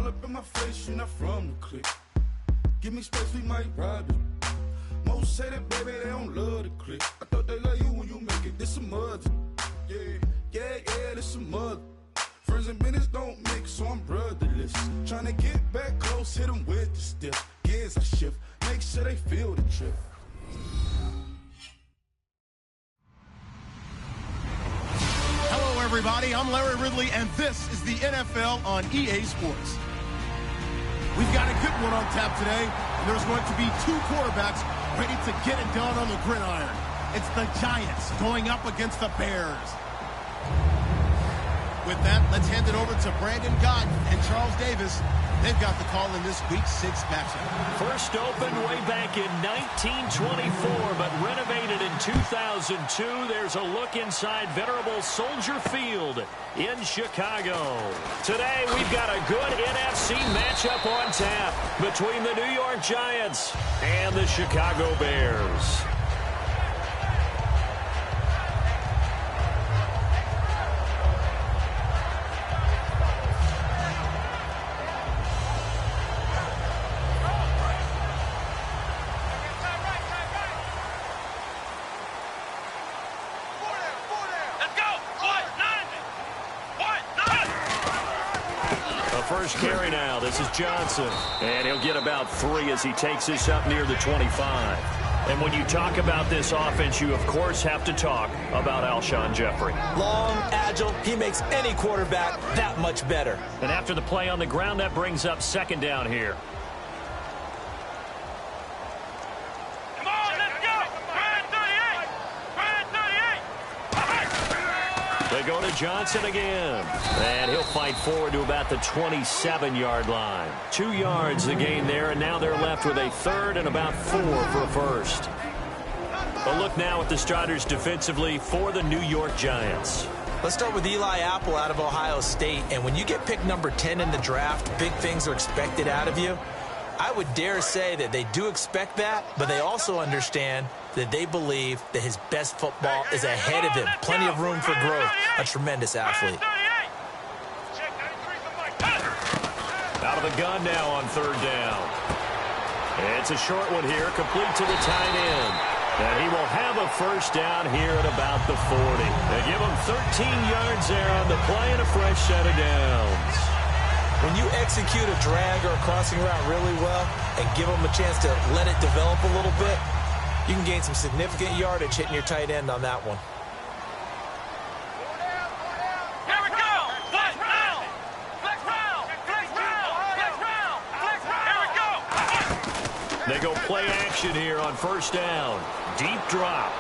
All up in my face, you're not from the clique. Give me space, we might ride it. Most say that, baby, they don't love the clique. I thought they love you when you make it. This some mud. Yeah, this some mud. Friends and business don't mix, so I'm brotherless. Trying to get back close, hit them with the stiff. Gears I shift, make sure they feel the trip. Hello, everybody. I'm Larry Ridley, and this is the NFL on EA Sports. We've got a good one on tap today, and there's going to be two quarterbacks ready to get it done on the gridiron. It's the Giants going up against the Bears. With that, let's hand it over to Brandon Gott and Charles Davis. They've got the call in this Week 6 matchup. First opened way back in 1924, but renovated in 2002. There's a look inside venerable Soldier Field in Chicago. Today, we've got a good NFC matchup on tap between the New York Giants and the Chicago Bears. First carry now. This is Johnson. And he'll get about 3 as he takes this up near the 25. And when you talk about this offense, you, of course, have to talk about Alshon Jeffrey. Long, agile, he makes any quarterback that much better. And after the play on the ground, that brings up second down here. Come on, let's go! Brian 38! Brian 38! They go to Johnson again. And he'll fight forward to about the 27-yard line. 2 yards the gain there, and now they're left with a third and about 4 for a first. A look now at the starters defensively for the New York Giants. Let's start with Eli Apple out of Ohio State. And when you get picked number 10 in the draft, big things are expected out of you. I would dare say that they do expect that, but they also understand that they believe that his best football is ahead of him. Plenty of room for growth. A tremendous athlete. Out of the gun now on third down. It's a short one here, complete to the tight end. And he will have a first down here at about the 40. They give him 13 yards there on the play and a fresh set of downs. When you execute a drag or a crossing route really well and give them a chance to let it develop a little bit, you can gain some significant yardage hitting your tight end on that one. Here we go! Flex round! Flex round! Flex round! Flex round! Flex round! Here we go! They go play action here on first down. Deep drop.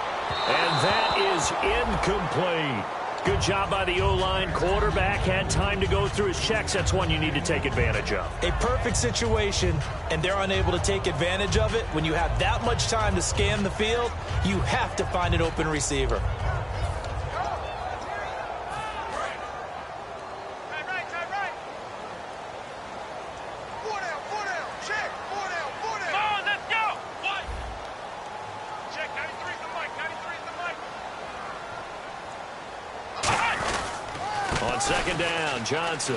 And that is incomplete. Good job by the O-line. Quarterback had time to go through his checks. That's one you need to take advantage of. A perfect situation, and they're unable to take advantage of it. When you have that much time to scan the field, you have to find an open receiver. On second down, Johnson.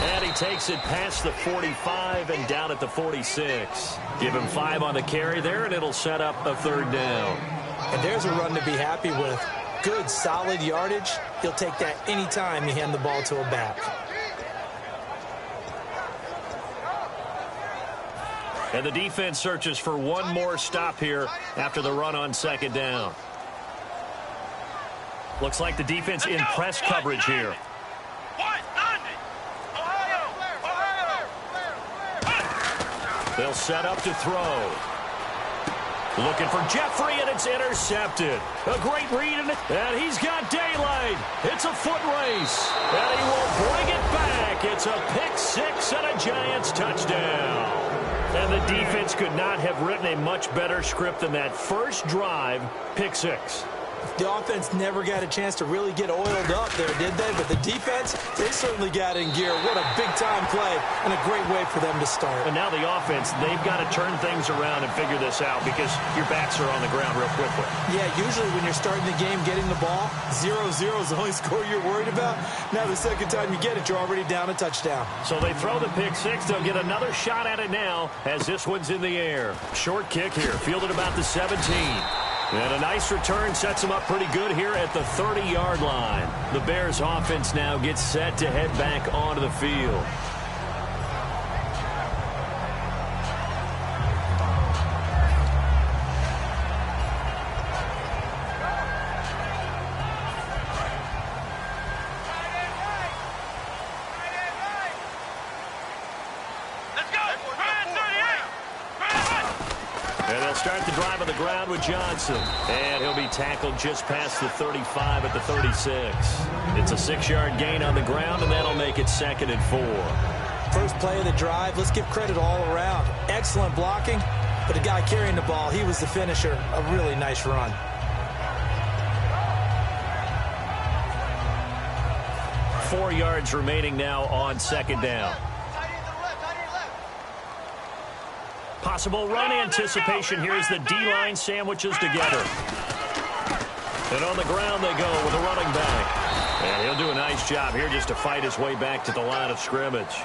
And he takes it past the 45 and down at the 46. Give him 5 on the carry there, and it'll set up a third down. And there's a run to be happy with. Good, solid yardage. He'll take that anytime you hand the ball to a back. And the defense searches for one more stop here after the run on second down. Looks like the defense in press coverage here. They'll set up to throw. Looking for Jeffrey, and it's intercepted. A great read, and he's got daylight. It's a foot race, and he will bring it back. It's a pick 6 and a Giants touchdown. And the defense could not have written a much better script than that first drive, pick 6. The offense never got a chance to really get oiled up there, did they? But the defense, they certainly got in gear. What a big-time play and a great way for them to start. And now the offense, they've got to turn things around and figure this out because your backs are on the ground real quickly. Yeah, usually when you're starting the game, getting the ball, 0-0 is the only score you're worried about. Now the second time you get it, you're already down a touchdown. So they throw the pick six. They'll get another shot at it now as this one's in the air. Short kick here, fielded about the 17. And a nice return sets them up pretty good here at the 30-yard line. The Bears offense now gets set to head back onto the field. Start the drive on the ground with Johnson. And he'll be tackled just past the 35 at the 36. It's a 6-yard gain on the ground, and that'll make it 2nd and 4. First play of the drive, let's give credit all around. Excellent blocking, but the guy carrying the ball, he was the finisher. A really nice run. Four yards remaining now on 2nd down. Possible run anticipation here as the D-line sandwiches together. And on the ground they go with a running back. And he'll do a nice job here just to fight his way back to the line of scrimmage.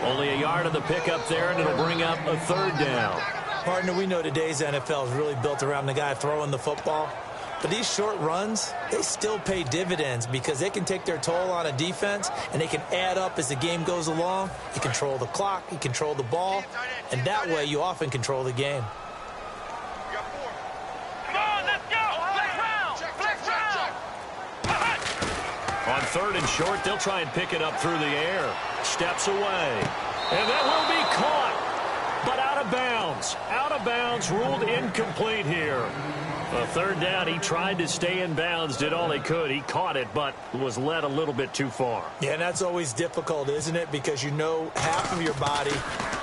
Only a yard of the pickup there, and it'll bring up a 3rd down. Partner, we know today's NFL is really built around the guy throwing the football. But these short runs, they still pay dividends because they can take their toll on a defense, and they can add up as the game goes along. You control the clock, you control the ball, and that way you often control the game. Come on, let's go! Flex round! Flex round! On 3rd and short, they'll try and pick it up through the air. Steps away. And that will be caught, but out of bounds. Out of bounds, ruled incomplete here. A 3rd down, he tried to stay in bounds, did all he could. He caught it, but was led a little bit too far. Yeah, and that's always difficult, isn't it? Because you know half of your body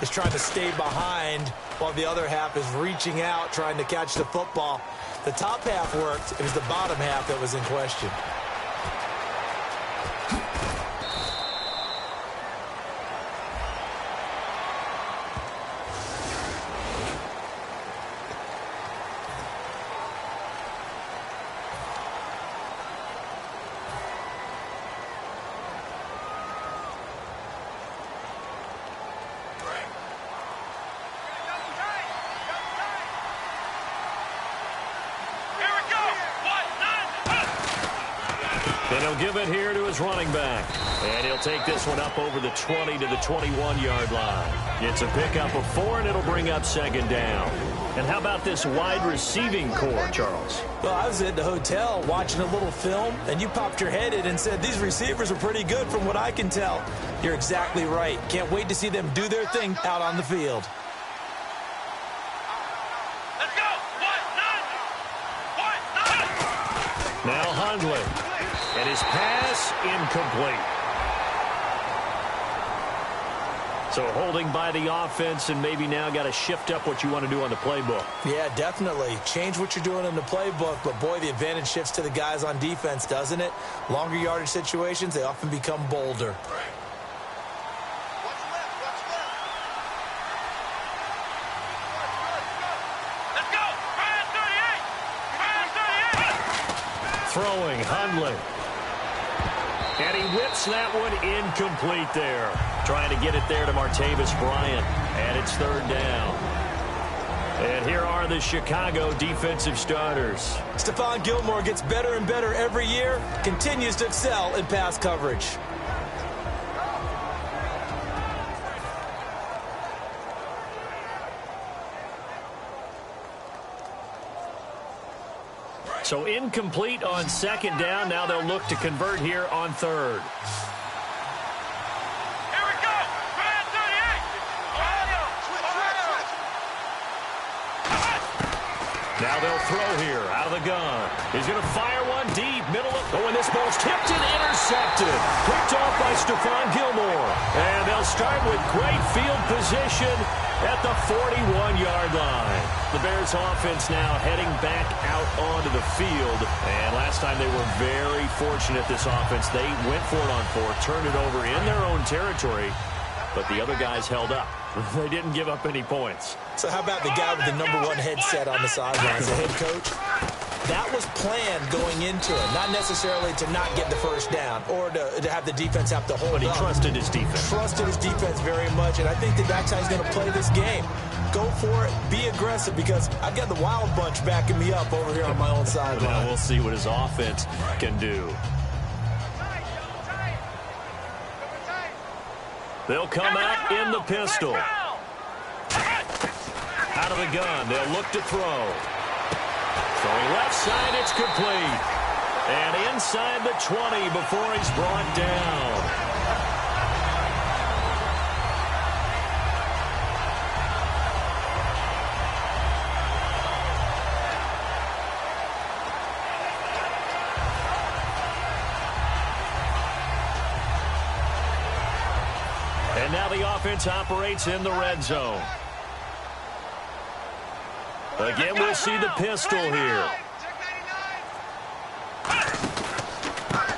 is trying to stay behind while the other half is reaching out, trying to catch the football. The top half worked. It was the bottom half that was in question. And he'll give it here to his running back. And he'll take this one up over the 20 to the 21-yard line. It's a pickup of 4, and it'll bring up 2nd down. And how about this wide receiving core, Charles? Well, I was at the hotel watching a little film, and you popped your head in and said, these receivers are pretty good from what I can tell. You're exactly right. Can't wait to see them do their thing out on the field. Let's go! Now Hundley. And his pass incomplete. So holding by the offense, and maybe now got to shift up what you want to do on the playbook. Yeah, definitely. Change what you're doing in the playbook, but boy, the advantage shifts to the guys on defense, doesn't it? Longer yardage situations, they often become bolder. Let's go! Throwing, Hundley. And he whips that one incomplete there. Trying to get it there to Martavis Bryant. And it's 3rd down. And here are the Chicago defensive starters. Stephon Gilmore gets better and better every year. Continues to excel in pass coverage. So incomplete on 2nd down. Now they'll look to convert here on 3rd. Here we go! Brand 38! Now they'll throw here out of the gun. He's going to fire one deep, middle of... Oh, and this ball's tipped and intercepted. Picked off by Stephon Gilmore. And they'll start with great field position at the 41-yard line. The Bears offense now heading back out onto the field. And last time they were very fortunate, this offense. They went for it on 4, turned it over in their own territory, but the other guys held up. They didn't give up any points. So how about the guy with the #1 headset on the sidelines, the head coach? That was planned going into it, not necessarily to not get the first down or to have the defense have to hold up. But he trusted his defense. Trusted his defense very much, and I think that's how he's going to play this game. Go for it, be aggressive, because I've got the wild bunch backing me up over here on my own sideline. Now we'll see what his offense can do. They'll come out in the pistol. Out of the gun, they'll look to throw. Throwing left side, it's complete. And inside the 20 before he's brought down. And now the offense operates in the red zone. Again, we'll see the pistol here.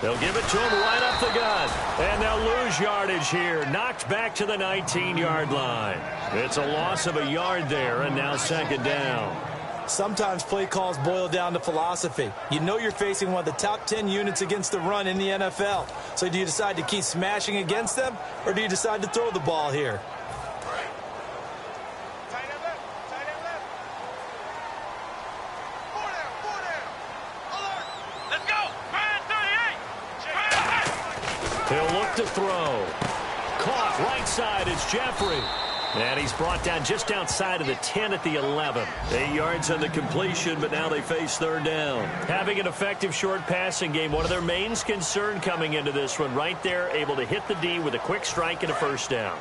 They'll give it to him right up the gut. And they'll lose yardage here. Knocked back to the 19-yard line. It's a loss of a yard there, and now second down. Sometimes play calls boil down to philosophy. You know you're facing one of the top 10 units against the run in the NFL. So do you decide to keep smashing against them, or do you decide to throw the ball here? He'll look to throw. Caught right side. It's Jeffrey. And he's brought down just outside of the 10 at the 11. 8 yards on the completion, but now they face third down. Having an effective short passing game, one of their main concern coming into this one, right there, able to hit the D with a quick strike and a first down.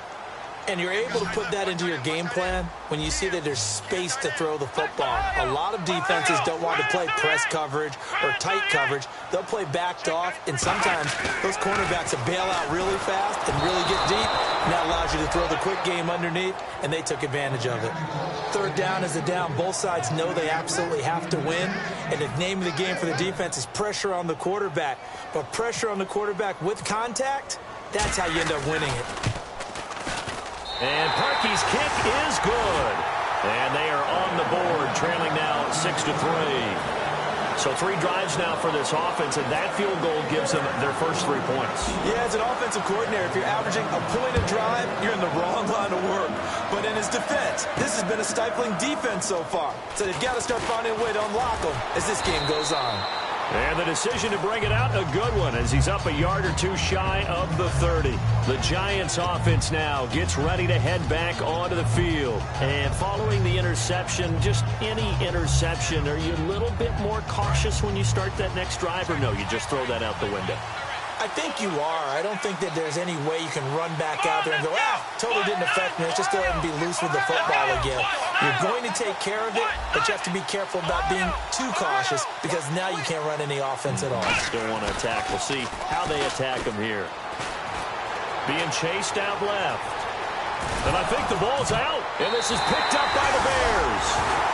And you're able to put that into your game plan when you see that there's space to throw the football. A lot of defenses don't want to play press coverage or tight coverage. They'll play backed off, and sometimes those cornerbacks will bail out really fast and really get deep, and that allows you to throw the quick game underneath, and they took advantage of it. Third down is a down. Both sides know they absolutely have to win, and the name of the game for the defense is pressure on the quarterback. But pressure on the quarterback with contact, that's how you end up winning it. And Parkey's kick is good. And they are on the board, trailing now 6-3. So 3 drives now for this offense, and that field goal gives them their first 3 points. Yeah, as an offensive coordinator, if you're averaging a point a drive, you're in the wrong line of work. But in his defense, this has been a stifling defense so far. So they've got to start finding a way to unlock them as this game goes on. And the decision to bring it out, a good one, as he's up a yard or 2 shy of the 30. The Giants offense now gets ready to head back onto the field. And following the interception, just any interception, are you a little bit more cautious when you start that next drive, or no, you just throw that out the window? I think you are. I don't think that there's any way you can run back out there and go, totally didn't affect me. Let's just go ahead and be loose with the football again. You're going to take care of it, but you have to be careful about being too cautious, because now you can't run any offense at all. Still want to attack. We'll see how they attack him here. Being chased out left. And I think the ball's out. And this is picked up by the Bears.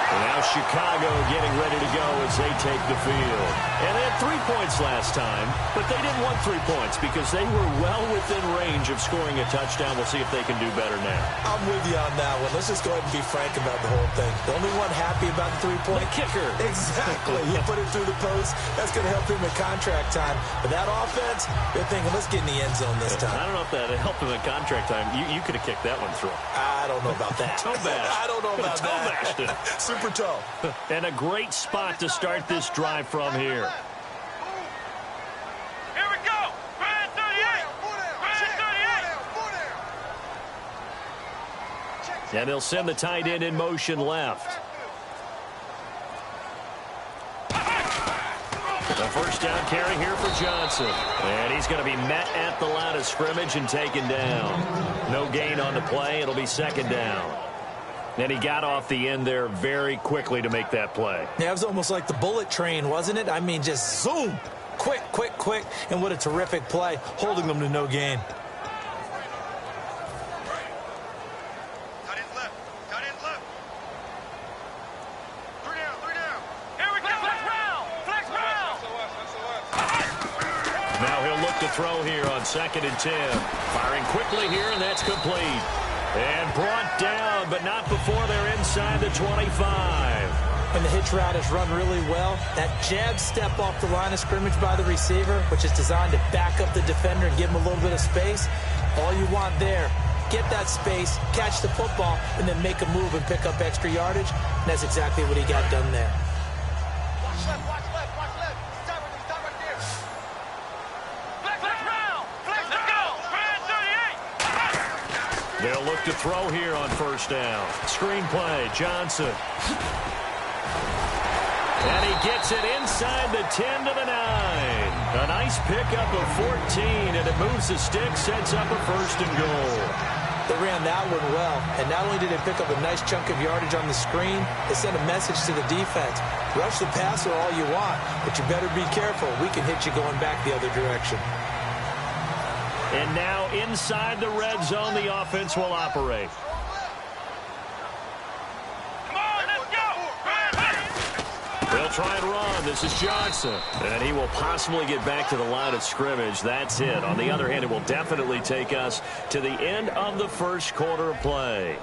And now Chicago getting ready to go as they take the field. And they had 3 points last time, but they didn't want 3 points because they were well within range of scoring a touchdown. We'll see if they can do better now. I'm with you on that one. Let's just go ahead and be frank about the whole thing. The only one happy about the 3-point kicker. Exactly. You put it through the post. That's going to help him at contract time. But that offense, they're thinking, let's get in the end zone this time. I don't know if that helped him at contract time. You could have kicked that one through. I don't know about that. Toe bash. I don't know about toe that. Bashed it. Super toe. And a great spot to start this drive from here. Here we go. Brand 38. Brand 38. And they'll send the tight end in motion left. The first down carry here for Johnson. And he's going to be met at the line of scrimmage and taken down. No gain on the play. It'll be second down. And he got off the end there very quickly to make that play. Yeah, it was almost like the bullet train, wasn't it? I mean, just zoom. Quick, quick, quick. And what a terrific play, holding them to no gain. Now he'll look to throw here on 2nd and 10. Firing quickly here, and that's complete. And brought down, but not before they're inside the 25. When the hitch route is run really well, that jab step off the line of scrimmage by the receiver, which is designed to back up the defender and give him a little bit of space, all you want there, get that space, catch the football, and then make a move and pick up extra yardage. And that's exactly what he got done there. Watch left, watch left, watch left. Stop right there. Flex round. Flex go. Brand 38. They'll look to throw here on 1st down. Screenplay, Johnson. And he gets it inside the 10 to the 9. A nice pickup of 14, and it moves the stick, sets up a 1st and goal. They ran that one well, and not only did they pick up a nice chunk of yardage on the screen, they sent a message to the defense. Rush the passer all you want, but you better be careful. We can hit you going back the other direction. And now inside the red zone, the offense will operate. They'll try and run. This is Johnson. And he will possibly get back to the line of scrimmage. That's it. On the other hand, it will definitely take us to the end of the 1st quarter of play.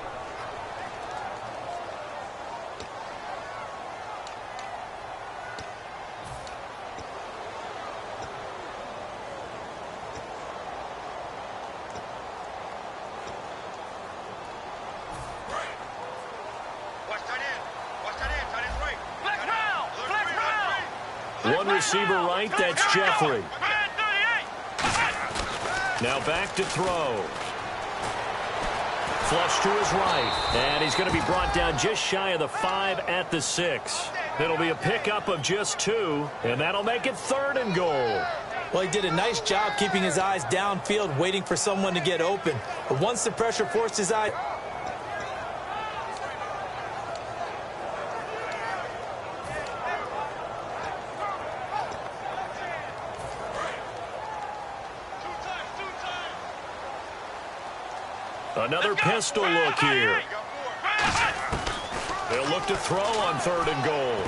One receiver right, that's Jeffrey. Now back to throw. Flush to his right. And he's going to be brought down just shy of the 5 at the 6. It'll be a pickup of just 2, and that'll make it 3rd and goal. Well, he did a nice job keeping his eyes downfield, waiting for someone to get open. But once the pressure forced his eye... Another pistol look here. They'll look to throw on 3rd and goal.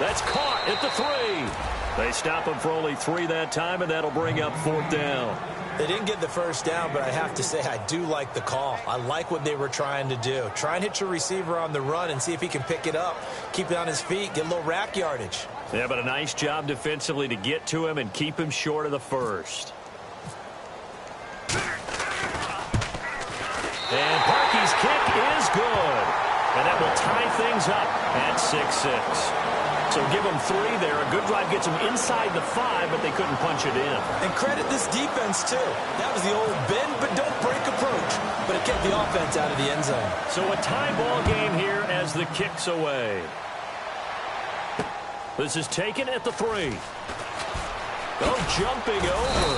That's caught at the 3. They stop him for only 3 that time, and that'll bring up 4th down. They didn't get the 1st down, but I have to say I do like the call. I like what they were trying to do. Try and hit your receiver on the run and see if he can pick it up. Keep it on his feet, get a little rack yardage. Yeah, but a nice job defensively to get to him and keep him short of the 1st. And Parkey's kick is good. And that will tie things up at 6-6. So give them 3 there. A good drive gets them inside the 5, but they couldn't punch it in. And credit this defense, too. That was the old bend but don't break approach. But it kept the offense out of the end zone. So a tie ball game here as the kick's away. This is taken at the 3. Oh, jumping over.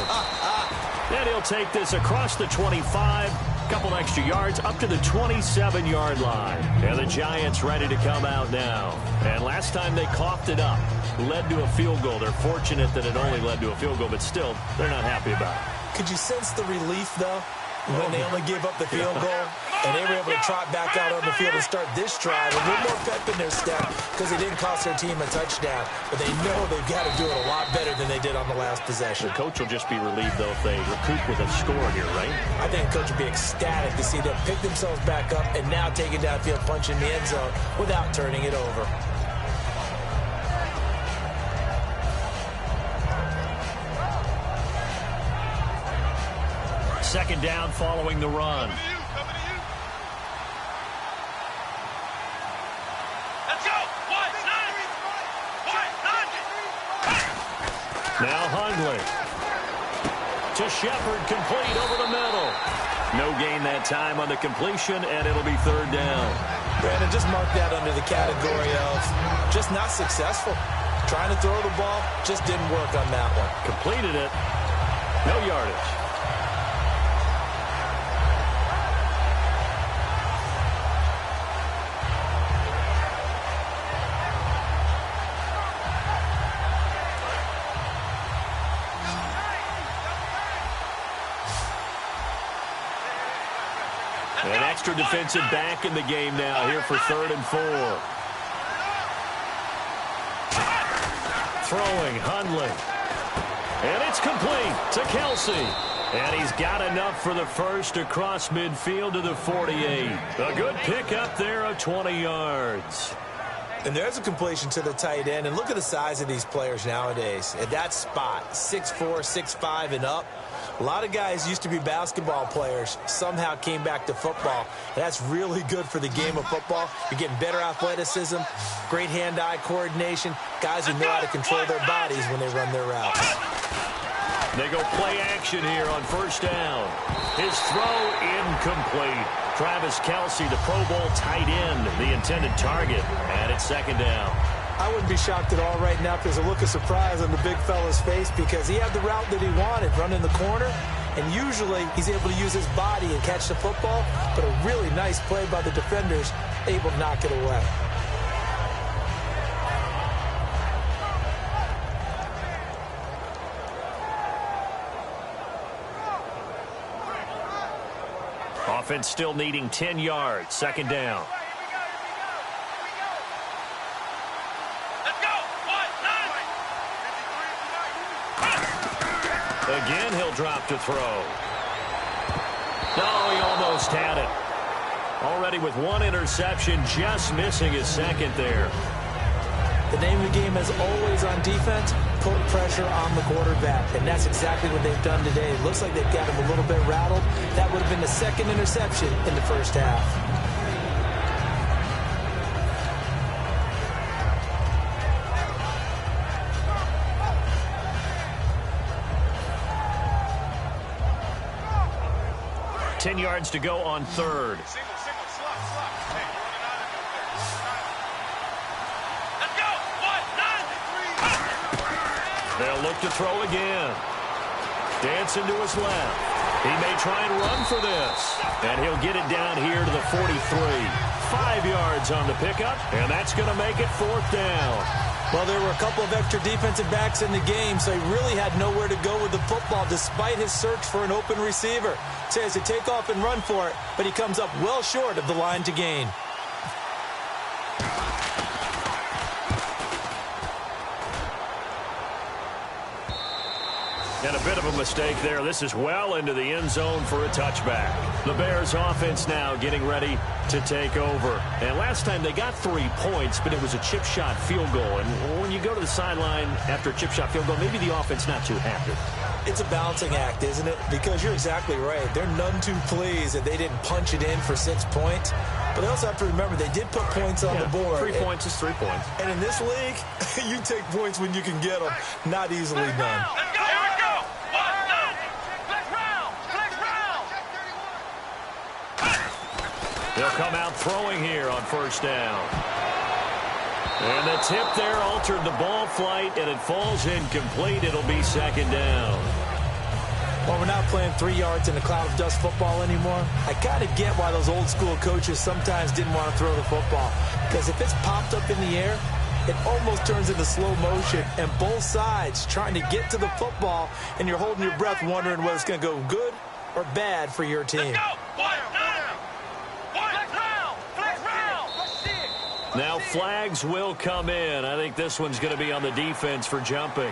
And he'll take this across the 25. Couple extra yards up to the 27-yard line. And the Giants ready to come out now. And last time they coughed it up, led to a field goal. They're fortunate that it only led to a field goal, but still, they're not happy about it. Could you sense the relief, though, when they only gave up the field goal and they were able to trot back out on the field and start this drive with a little more pep in their step because they didn't cost their team a touchdown, but they know they've got to do it a lot better than they did on the last possession. The coach will just be relieved, though, if they recoup with a score here, right? I think the coach will be ecstatic to see them pick themselves back up and now take it downfield, punch in the end zone without turning it over. Second down following the run. Let's go. Now Hundley. To Shepard, complete over the middle. No gain that time on the completion, and it'll be 3rd down. Brandon, just mark that under the category of just not successful. Trying to throw the ball, just didn't work on that one. Completed it. No yardage. An extra defensive back in the game now here for 3rd and 4. Throwing, Hundley. And it's complete to Kelsey. And he's got enough for the first across midfield to the 48. A good pickup there of 20 yards. And there's a completion to the tight end. And look at the size of these players nowadays. At that spot, 6'4", 6'5", and up. A lot of guys used to be basketball players, somehow came back to football. And that's really good for the game of football. You're getting better athleticism, great hand-eye coordination, guys who know how to control their bodies when they run their routes. They go play action here on first down. His throw incomplete. Travis Kelsey, the Pro Bowl tight end, the intended target, and it's second down. I wouldn't be shocked at all right now if there's a look of surprise on the big fella's face because he had the route that he wanted, running the corner, and usually he's able to use his body and catch the football, but a really nice play by the defenders, able to knock it away. Offense still needing 10 yards, second down. Again, he'll drop to throw. No, he almost had it. Already with one interception, just missing his second there. The name of the game is always on defense, put pressure on the quarterback, and that's exactly what they've done today. It looks like they've got him a little bit rattled. That would have been the second interception in the first half. Ten yards to go on third. They'll look to throw again. Dancing to his left. He may try and run for this. And he'll get it down here to the 43. 5 yards on the pickup, and that's going to make it fourth down. Well, there were a couple of extra defensive backs in the game, so he really had nowhere to go with the football despite his search for an open receiver. So he has to take off and run for it, but he comes up well short of the line to gain. And a bit of a mistake there. This is well into the end zone for a touchback. The Bears offense now getting ready to take over. And last time they got 3 points, but it was a chip shot field goal. And when you go to the sideline after a chip shot field goal, maybe the offense not too happy. It's a balancing act, isn't it? Because you're exactly right. They're none too pleased that they didn't punch it in for 6 points. But they also have to remember they did put points on the board. 3 points is 3 points. And in this league, you take points when you can get them. Not easily done. They'll come out throwing here on first down. And the tip there altered the ball flight, and it falls incomplete. It'll be second down. Well, we're not playing 3 yards in a cloud of dust football anymore. I kind of get why those old school coaches sometimes didn't want to throw the football. Because if it's popped up in the air, it almost turns into slow motion, and both sides trying to get to the football, and you're holding your breath wondering whether it's going to go good or bad for your team. Now flags will come in. I think this one's going to be on the defense for jumping.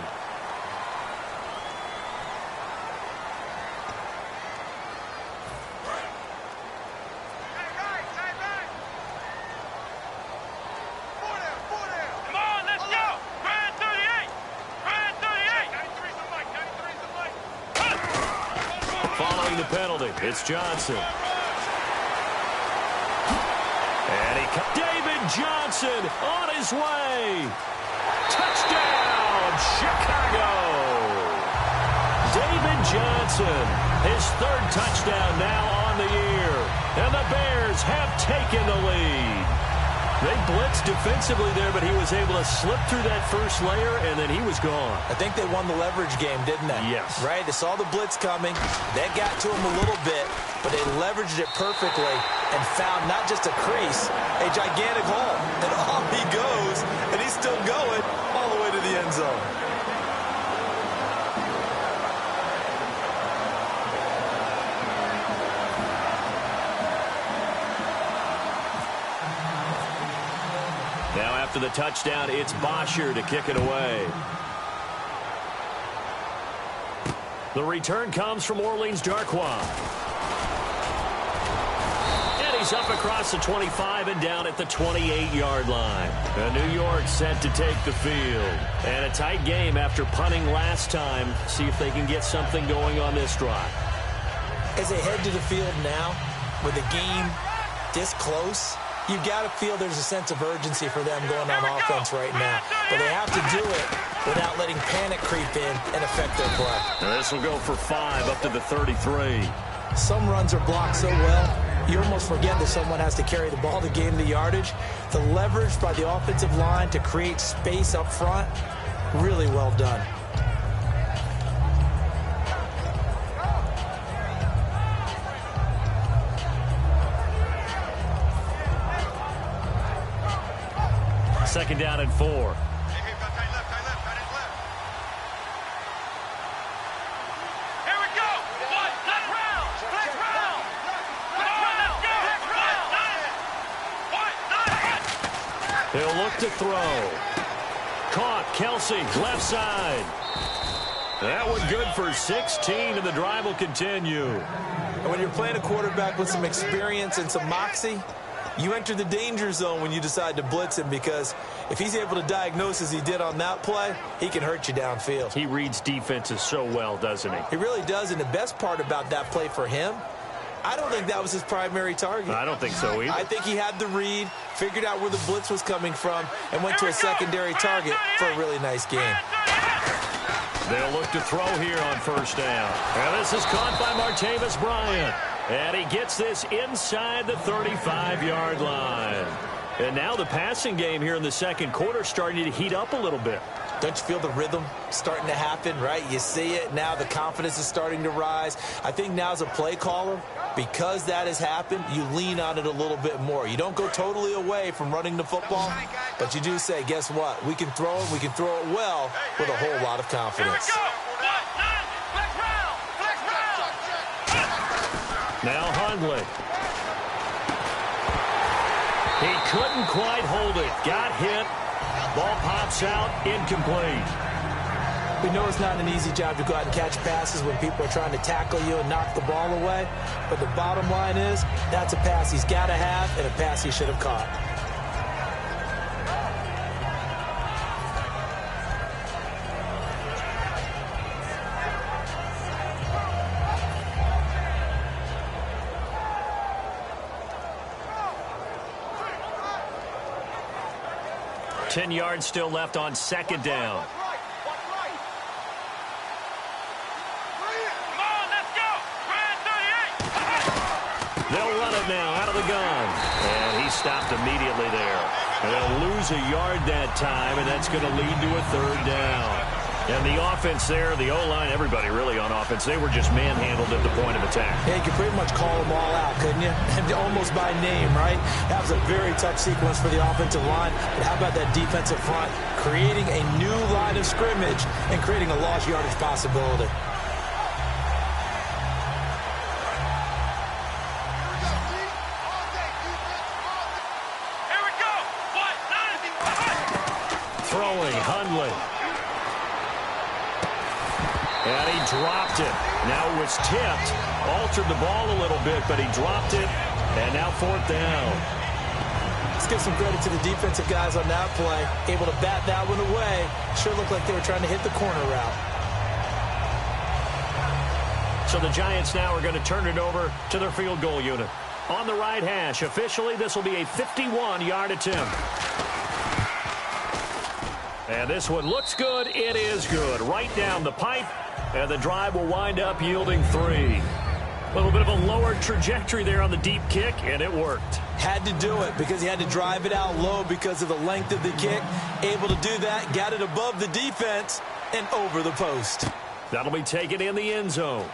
Following the penalty, it's Johnson. And David Johnson on his way. Touchdown, Chicago. David Johnson, his third touchdown now on the year. And the Bears have taken the lead. They blitzed defensively there, but he was able to slip through that first layer, and then he was gone. I think they won the leverage game, didn't they? Yes. Right? They saw the blitz coming. That got to him a little bit, but they leveraged it perfectly and found not just a crease, a gigantic hole. And off he goes, and he's still going all the way to the end zone. Now after the touchdown, it's Bosher to kick it away. The return comes from Orleans Darkwa. And he's up across the 25 and down at the 28-yard line. New York set to take the field. And a tight game after punting last time. See if they can get something going on this drive. As they head to the field now, with the game this close, you've got to feel there's a sense of urgency for them going on offense right now. But they have to do it without letting panic creep in and affect their play. And this will go for 5 up to the 33. Some runs are blocked so well, you almost forget that someone has to carry the ball to gain the yardage. The leverage by the offensive line to create space up front, really well done. Second down and 4. Hey, tight left. Here we go. Left round. They'll look to throw. Caught. Kelsey, left side. That one good for 16, and the drive will continue. And when you're playing a quarterback with some experience and some moxie, you enter the danger zone when you decide to blitz him, because if he's able to diagnose as he did on that play, he can hurt you downfield. He reads defenses so well, doesn't he? He really does, and the best part about that play for him, I don't think that was his primary target. I don't think so either. I think he had the read, figured out where the blitz was coming from, and went to a secondary target for a really nice game. They'll look to throw here on first down. And this is caught by Martavis Bryant. And he gets this inside the 35-yard line. And now the passing game here in the second quarter starting to heat up a little bit. Don't you feel the rhythm starting to happen, right? You see it. Now the confidence is starting to rise. I think now as a play caller, because that has happened, you lean on it a little bit more. You don't go totally away from running the football, but you do say, guess what? We can throw it. We can throw it well with a whole lot of confidence. Now Hundley. He couldn't quite hold it. Got hit. Ball pops out. Incomplete. We know it's not an easy job to go out and catch passes when people are trying to tackle you and knock the ball away. But the bottom line is, that's a pass he's got to have and a pass he should have caught. Ten yards still left on second down. They'll run it now out of the gun. And he stopped immediately there. They'll lose a yard that time, and that's going to lead to a third down. And the offense there, the O-line, everybody really on offense, they were just manhandled at the point of attack. Yeah, you could pretty much call them all out, couldn't you? Almost by name, right? That was a very tough sequence for the offensive line. But how about that defensive front creating a new line of scrimmage and creating a lost yardage possibility? Throwing, Hundley. And he dropped it. Now it was tipped. Altered the ball a little bit, but he dropped it. And now fourth down. Let's give some credit to the defensive guys on that play. Able to bat that one away. Sure looked like they were trying to hit the corner route. So the Giants now are going to turn it over to their field goal unit. On the right hash, officially, this will be a 51-yard attempt. And this one looks good. It is good. Right down the pipe. And the drive will wind up yielding 3. A little bit of a lower trajectory there on the deep kick, and it worked. Had to do it because he had to drive it out low because of the length of the kick. Able to do that, got it above the defense and over the post. That'll be taken in the end zone.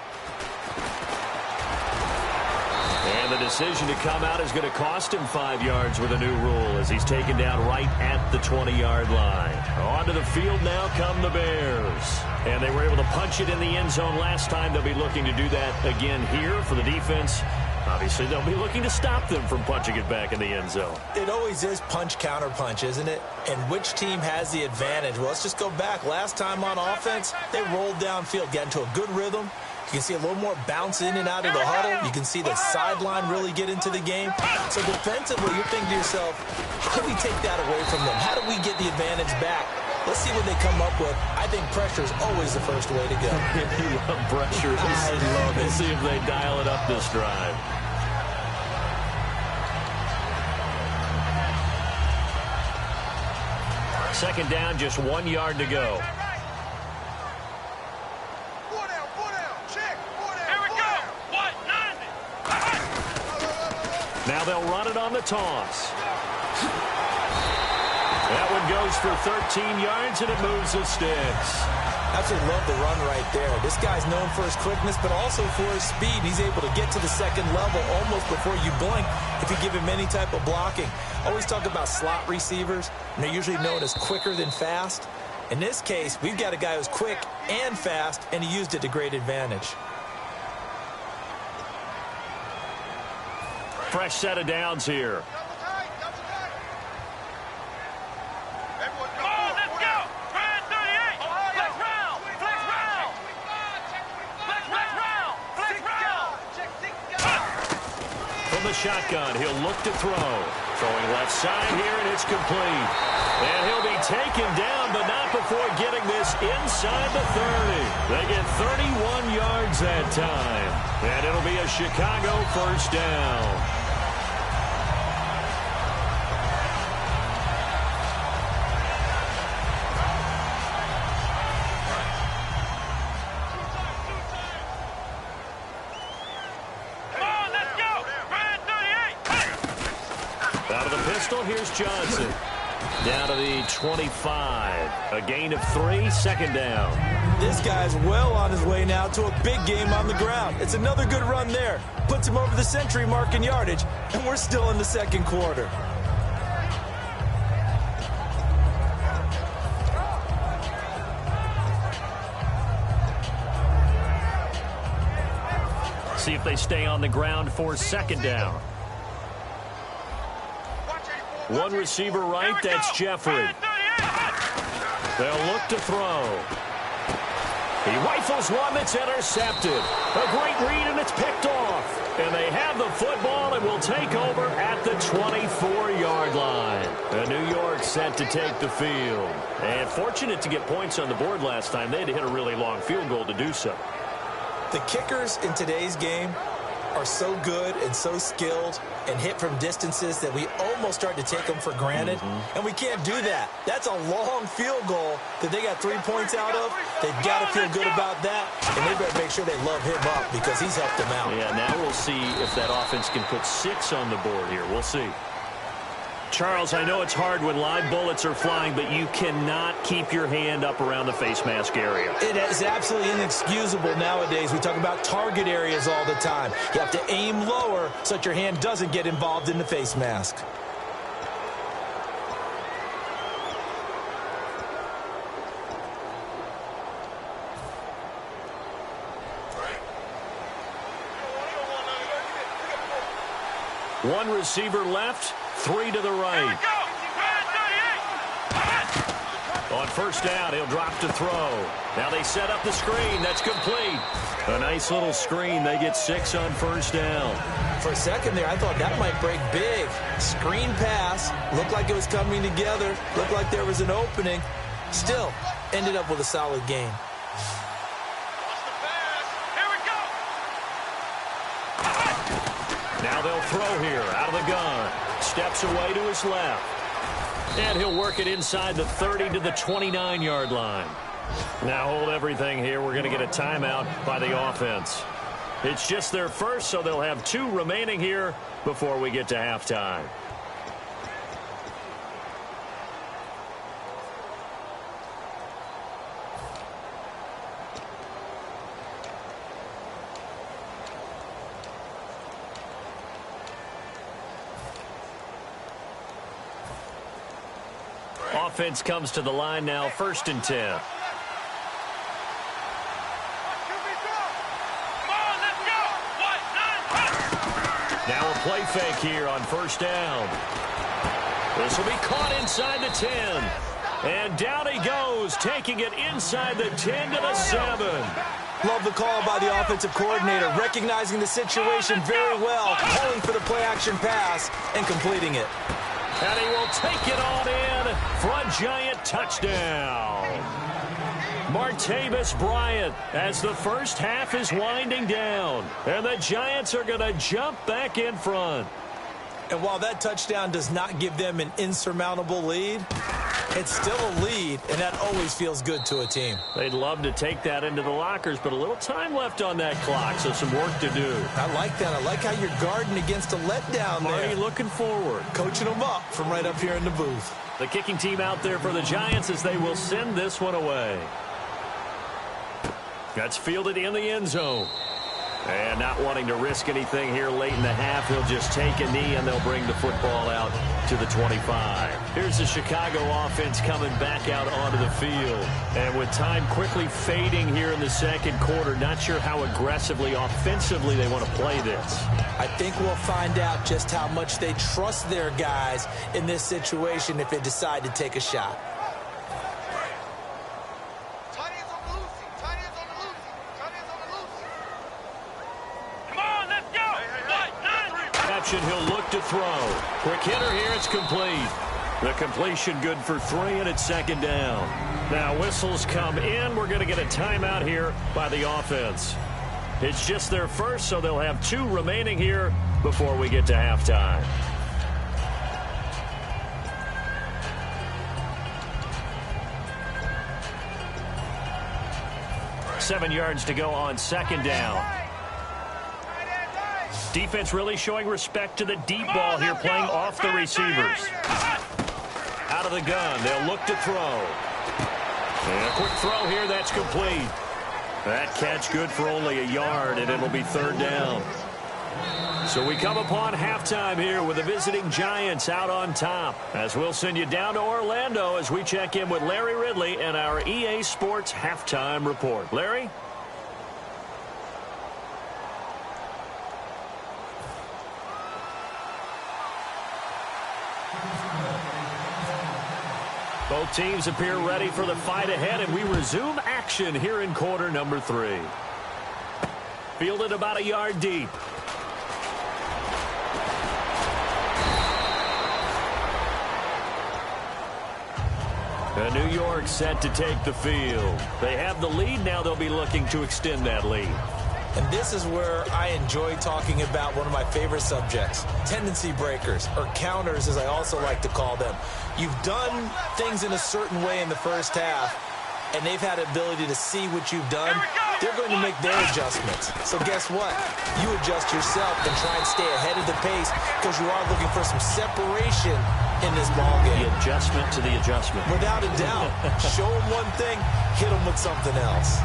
And the decision to come out is going to cost him 5 yards with a new rule as he's taken down right at the 20-yard line. Onto the field now come the Bears. And they were able to punch it in the end zone last time. They'll be looking to do that again here for the defense. Obviously, they'll be looking to stop them from punching it back in the end zone. It always is punch-counter-punch, isn't it? And which team has the advantage? Well, let's just go back. Last time on offense, they rolled downfield, got into a good rhythm. You can see a little more bounce in and out of the huddle. You can see the sideline really get into the game. So defensively, you're thinking to yourself, how do we take that away from them? How do we get the advantage back? Let's see what they come up with. I think pressure is always the first way to go. You love pressure. I love it. Let's see if they dial it up this drive. Second down, just 1 yard to go. Now they'll run it on the toss. That one goes for 13 yards, and it moves the sticks. Absolutely love the run right there. This guy's known for his quickness, but also for his speed. And he's able to get to the second level almost before you blink if you give him any type of blocking. Always talk about slot receivers, and they're usually known as quicker than fast. In this case, we've got a guy who's quick and fast, and he used it to great advantage. Fresh set of downs here. From the shotgun, he'll look to throw. Throwing left side here, and it's complete. And he'll be taken down, but not before getting this inside the 30. They get 31 yards that time. And it'll be a Chicago first down. Here's Johnson. Down to the 25. A gain of 3, second down. This guy's well on his way now to a big game on the ground. It's another good run there. Puts him over the century mark in yardage, and we're still in the second quarter. See if they stay on the ground for second down. One receiver right, that's Jeffrey. They'll look to throw. He rifles one that's intercepted. A great read, and it's picked off. And they have the football and will take over at the 24-yard line. And New York set to take the field. And fortunate to get points on the board last time. They had to hit a really long field goal to do so. The kickers in today's game are so good and so skilled and hit from distances that we almost start to take them for granted. And we can't do that. That's a long field goal that they got 3 points out of. They've got to feel good about that, and they better make sure they love him up because he's helped them out. Yeah, now we'll see if that offense can put 6 on the board here. We'll see. Charles, I know it's hard when live bullets are flying, but you cannot keep your hand up around the face mask area. It is absolutely inexcusable nowadays. We talk about target areas all the time. You have to aim lower so that your hand doesn't get involved in the face mask. One receiver left, 3 to the right. On first down, he'll drop to throw. Now they set up the screen. That's complete. A nice little screen. They get 6 on first down. For a second there, I thought that might break big. Screen pass. Looked like it was coming together. Looked like there was an opening. Still, ended up with a solid gain. Now they'll throw here out of the gun. Steps away to his left. And he'll work it inside the 30 to the 29-yard line. Now hold everything here. We're going to get a timeout by the offense. It's just their first, so they'll have 2 remaining here before we get to halftime. Offense comes to the line now, 1st and 10. play fake here on first down. This will be caught inside the 10. And down he goes, taking it inside the 10 to the 7. Love the call by the offensive coordinator, recognizing the situation very well, calling for the play-action pass, and completing it. And he will take it on in for a Giant touchdown. Martavis Bryant as the first half is winding down. And the Giants are going to jump back in front. And while that touchdown does not give them an insurmountable lead, it's still a lead, and that always feels good to a team. They'd love to take that into the lockers, but a little time left on that clock, so some work to do. I like that. I like how you're guarding against a letdown there. Marty looking forward. Coaching them up from right up here in the booth. The kicking team out there for the Giants as they will send this one away. That's fielded in the end zone. And not wanting to risk anything here late in the half, he'll just take a knee and they'll bring the football out to the 25. Here's the Chicago offense coming back out onto the field. And with time quickly fading here in the second quarter, not sure how aggressively, offensively they want to play this. I think we'll find out just how much they trust their guys in this situation if they decide to take a shot. He'll look to throw. Quick hitter here. It's complete. The completion good for 3, and it's second down. Now whistles come in. We're going to get a timeout here by the offense. It's just their first, so they'll have 2 remaining here before we get to halftime. Seven yards to go on second down. Defense really showing respect to the deep ball here, playing off the receivers. Out of the gun, they'll look to throw. And a quick throw here, that's complete. That catch good for only a yard, and it'll be third down. So we come upon halftime here with the visiting Giants out on top. As we'll send you down to Orlando as we check in with Larry Ridley and our EA Sports Halftime Report. Larry? Both teams appear ready for the fight ahead, and we resume action here in quarter number 3. Fielded about a yard deep. And New York set to take the field. They have the lead. Now they'll be looking to extend that lead. And this is where I enjoy talking about one of my favorite subjects, tendency breakers, or counters as I also like to call them. You've done things in a certain way in the first half, and they've had the ability to see what you've done. They're going to make their adjustments. So guess what? You adjust yourself and try and stay ahead of the pace because you are looking for some separation in this ballgame. The adjustment to the adjustment. Without a doubt. Show them one thing, hit them with something else.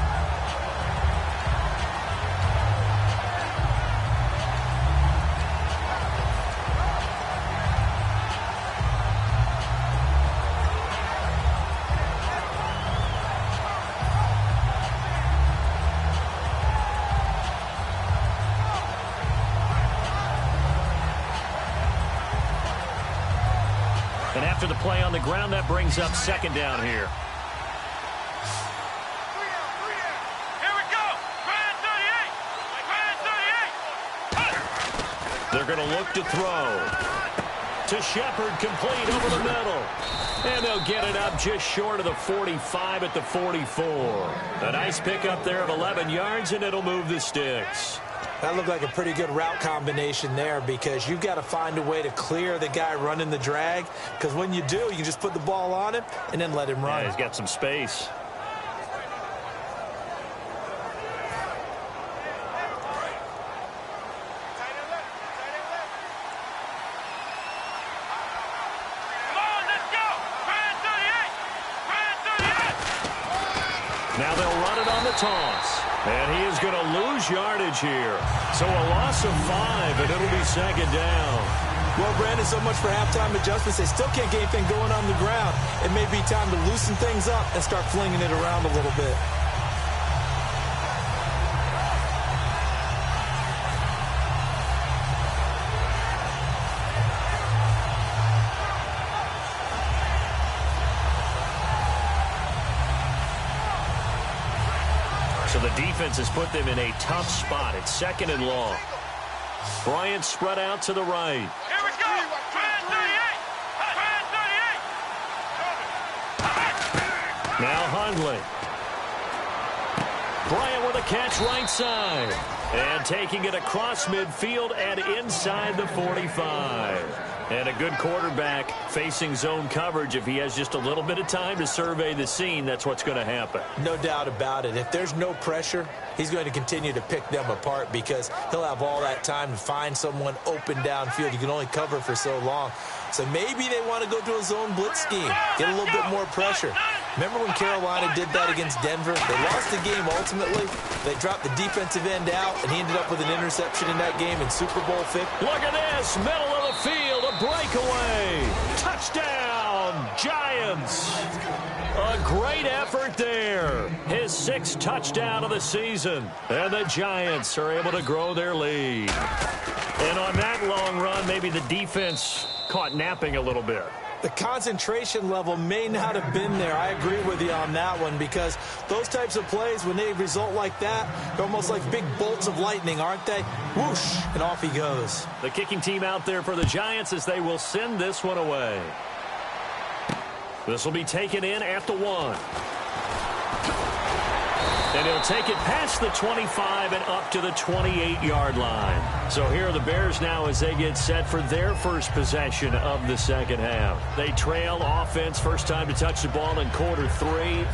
And after the play on the ground, that brings up second down here. Here we go. Grand 38. Grand 38. They're going to look to throw. To Shepard, complete over the middle. And they'll get it up just short of the 45 at the 44. A nice pickup there of 11 yards, and it'll move the sticks. That looked like a pretty good route combination there because you've got to find a way to clear the guy running the drag, because when you do, you just put the ball on him and then let him run. Yeah, he's got some space. Now they'll run it on the toss. And he is going to lose yardage here. So a loss of 5, and it'll be second down. Well, Brandon, so much for halftime adjustments. They still can't get anything going on the ground. It may be time to loosen things up and start flinging it around a little bit. Defense has put them in a tough spot. It's 2nd and long. Bryant spread out to the right. Here we go. Brand 38. Brand 38. Now Hundley. Bryant with a catch right side. And taking it across midfield and inside the 45. And a good quarterback facing zone coverage. If he has just a little bit of time to survey the scene, that's what's going to happen. No doubt about it. If there's no pressure, he's going to continue to pick them apart because he'll have all that time to find someone open downfield. You can only cover for so long. So maybe they want to go to a zone blitz scheme, get a little bit more pressure. Remember when Carolina did that against Denver? They lost the game ultimately. They dropped the defensive end out, and he ended up with an interception in that game in Super Bowl 50. Look at this, middle of the field, a breakaway. Touchdown, Giants. A great effort there. His 6th touchdown of the season. And the Giants are able to grow their lead. And on that long run, maybe the defense caught napping a little bit. The concentration level may not have been there. I agree with you on that one because those types of plays, when they result like that, they're almost like big bolts of lightning, aren't they? Whoosh, and off he goes. The kicking team out there for the Giants as they will send this one away. This will be taken in at the 1. And he'll take it past the 25 and up to the 28-yard line. So here are the Bears now as they get set for their first possession of the second half. They trail offense, first time to touch the ball in quarter 3,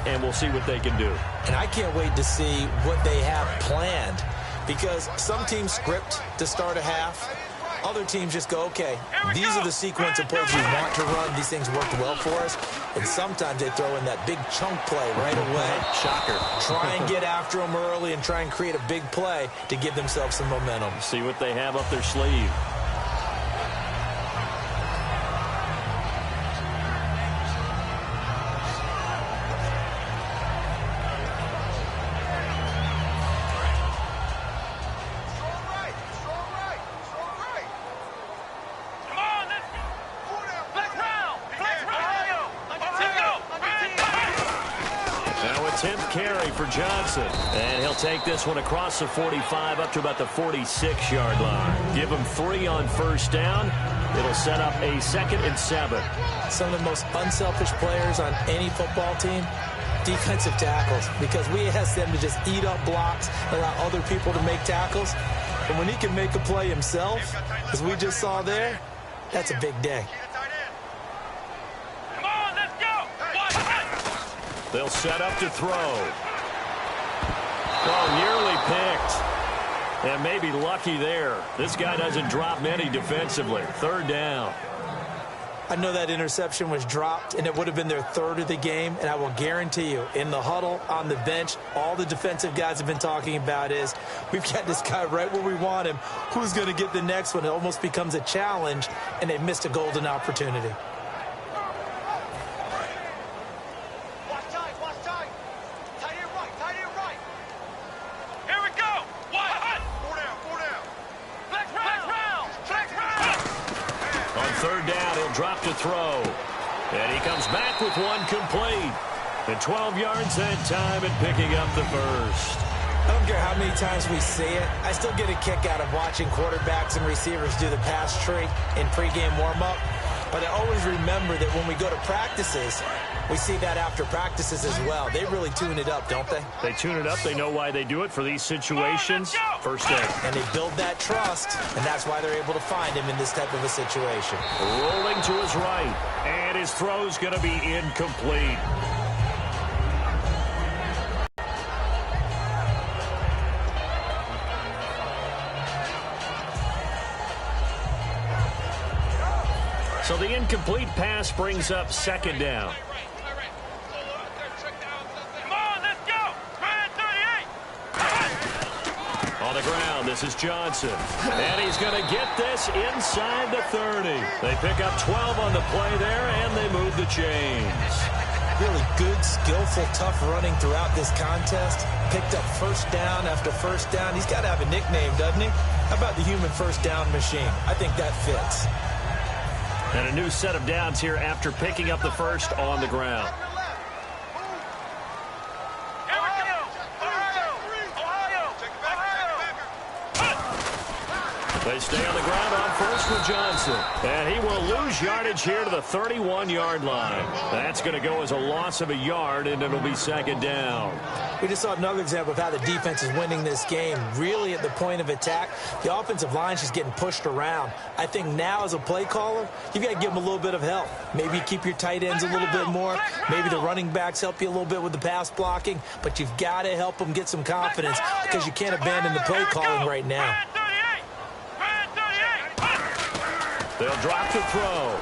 and we'll see what they can do. And I can't wait to see what they have planned because some teams script to start a half. Other teams just go, okay, these are the sequence of plays we want to run. These things worked well for us. And sometimes they throw in that big chunk play right away. Shocker. Try and get after them early and try and create a big play to give themselves some momentum. See what they have up their sleeve. For Johnson, and he'll take this one across the 45 up to about the 46-yard line. Give him 3 on first down. It'll set up a 2nd and 7. Some of the most unselfish players on any football team, defensive tackles, because we ask them to just eat up blocks, allow other people to make tackles. And when he can make a play himself, as we just saw there, that's a big day. Come on, let's go. They'll set up to throw. Oh, nearly picked. And maybe lucky there. This guy doesn't drop many defensively. 3rd down. I know that interception was dropped, and it would have been their 3rd of the game. And I will guarantee you, in the huddle, on the bench, all the defensive guys have been talking about is, we've got this guy right where we want him. Who's going to get the next one? It almost becomes a challenge, and they missed a golden opportunity. Drop to throw. And he comes back with one complete. And 12 yards that time and picking up the first. I don't care how many times we see it. I still get a kick out of watching quarterbacks and receivers do the pass tree in pregame warm-up. But I always remember that when we go to practices, we see that after practices as well. They really tune it up, don't they? They tune it up. They know why they do it for these situations. First down. And they build that trust, and that's why they're able to find him in this type of a situation. Rolling to his right, and his throw's going to be incomplete. So the incomplete pass brings up 2nd down. On the ground, this is Johnson. And he's going to get this inside the 30. They pick up 12 on the play there, and they move the chains. Really good, skillful, tough running throughout this contest. Picked up first down after first down. He's got to have a nickname, doesn't he? How about the human first down machine? I think that fits. And a new set of downs here after picking up the first on the ground. Here we go. They stay on the ground on first with Johnson. And he will lose yardage here to the 31-yard line. That's going to go as a loss of a yard, and it'll be second down. We just saw another example of how the defense is winning this game. Really at the point of attack, the offensive line is just getting pushed around. I think now as a play caller, you've got to give them a little bit of help. Maybe keep your tight ends a little bit more. Maybe the running backs help you a little bit with the pass blocking. But you've got to help them get some confidence because you can't abandon the play calling right now. They'll drop the throw.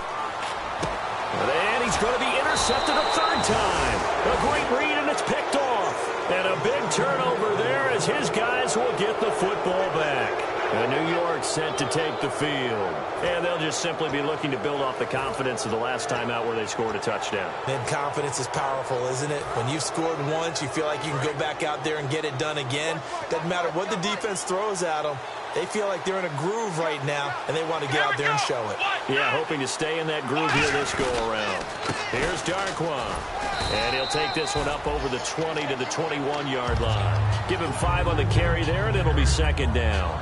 And he's going to be intercepted a third time. A great read, and it's picked off. And a big turnover there as his guys will get the football back. And New York set to take the field. And they'll just simply be looking to build off the confidence of the last time out where they scored a touchdown. And confidence is powerful, isn't it? When you've scored once, you feel like you can go back out there and get it done again. Doesn't matter what the defense throws at them. They feel like they're in a groove right now, and they want to get out there and show it. Yeah, hoping to stay in that groove here this go-around. Here's Darquan. And he'll take this one up over the 20 to the 21-yard line. Give him 5 on the carry there, and it'll be second down.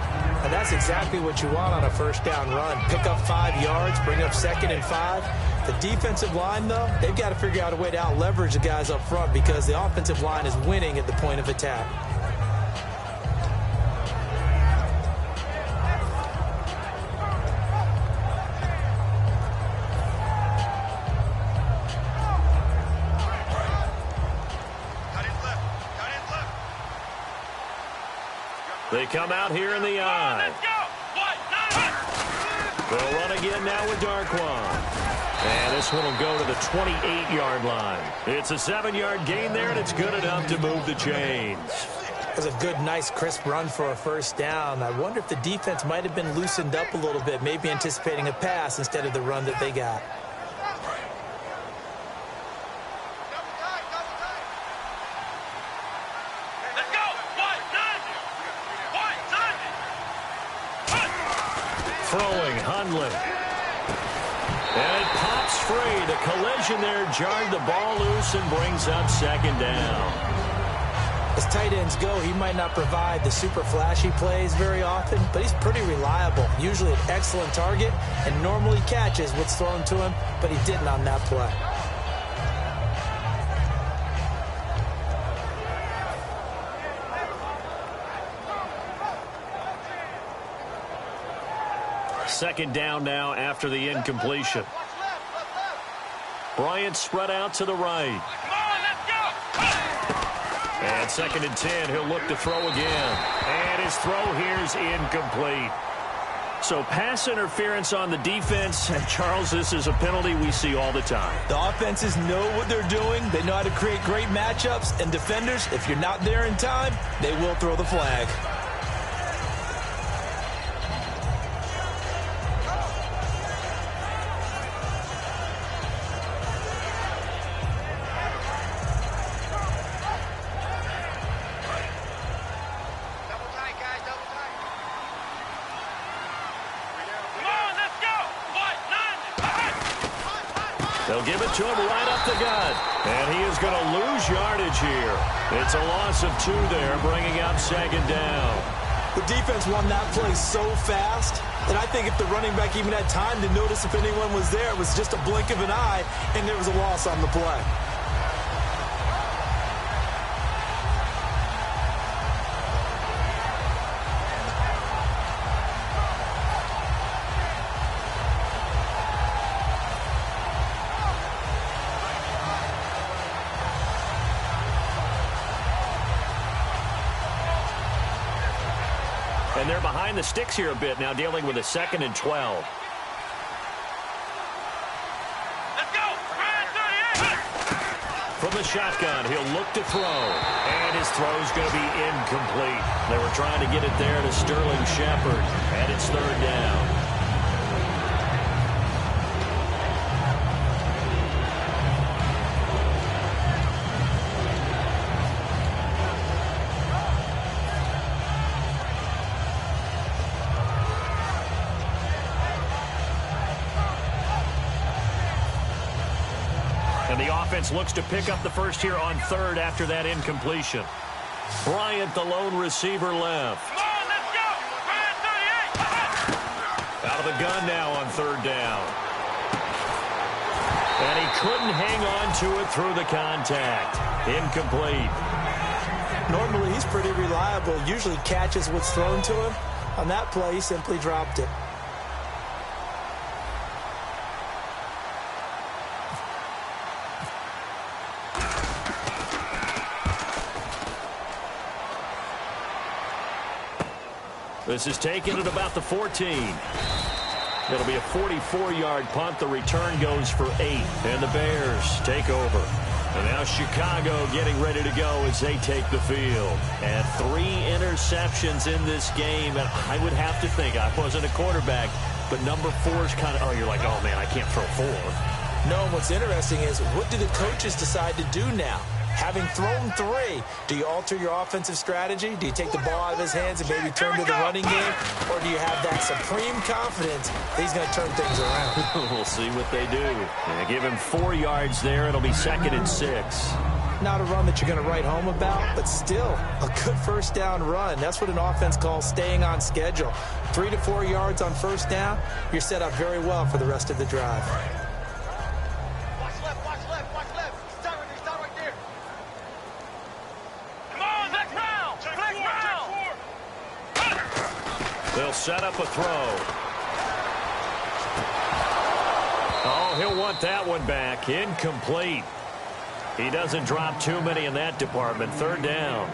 And that's exactly what you want on a first down run. Pick up 5 yards, bring up 2nd and 5. The defensive line, though, they've got to figure out a way to out-leverage the guys up front because the offensive line is winning at the point of attack. They come out here in the eye. They'll run again now with Darquan. And this one will go to the 28-yard line. It's a 7-yard gain there, and it's good enough to move the chains. That's a good, nice, crisp run for a first down. I wonder if the defense might have been loosened up a little bit, maybe anticipating a pass instead of the run that they got. Throwing, Hundley. And it pops free. The collision there jarred the ball loose and brings up second down. As tight ends go, he might not provide the super flashy plays very often, but he's pretty reliable. Usually an excellent target and normally catches what's thrown to him, but he didn't on that play. Second down now after the incompletion. Bryant spread out to the right. And 2nd and 10, he'll look to throw again. And his throw here's incomplete. So pass interference on the defense. And Charles, this is a penalty we see all the time. The offenses know what they're doing. They know how to create great matchups. And defenders, if you're not there in time, they will throw the flag. They'll give it to him right up the gut. And he is going to lose yardage here. It's a loss of 2 there, bringing up second down. The defense won that play so fast that I think if the running back even had time to notice if anyone was there, it was just a blink of an eye, and there was a loss on the play. And they're behind the sticks here a bit now, dealing with a 2nd and 12. Let's go! From the shotgun, he'll look to throw. And his throw's going to be incomplete. They were trying to get it there to Sterling Shepard. And it's 3rd down. And the offense looks to pick up the first here on 3rd after that incompletion. Bryant, the lone receiver, left. Come on, let's go! Bryant 38! Out of the gun now on third down. And he couldn't hang on to it through the contact. Incomplete. Normally, he's pretty reliable. Usually catches what's thrown to him. On that play, he simply dropped it. This is taken at about the 14. It'll be a 44-yard punt. The return goes for 8. And the Bears take over. And now Chicago getting ready to go as they take the field. And 3 interceptions in this game. And I would have to think, I wasn't a quarterback, but number 4 is kind of, oh, you're like, oh, man, I can't throw 4. No, and what's interesting is, what do the coaches decide to do now? Having thrown 3, do you alter your offensive strategy? Do you take the ball out of his hands and maybe turn to the running game? Or do you have that supreme confidence that he's going to turn things around? We'll see what they do. And give him 4 yards there. It'll be 2nd and 6. Not a run that you're going to write home about, but still a good first down run. That's what an offense calls staying on schedule. 3 to 4 yards on first down, you're set up very well for the rest of the drive. They'll set up a throw. Oh, he'll want that one back. Incomplete. He doesn't drop too many in that department. 3rd down.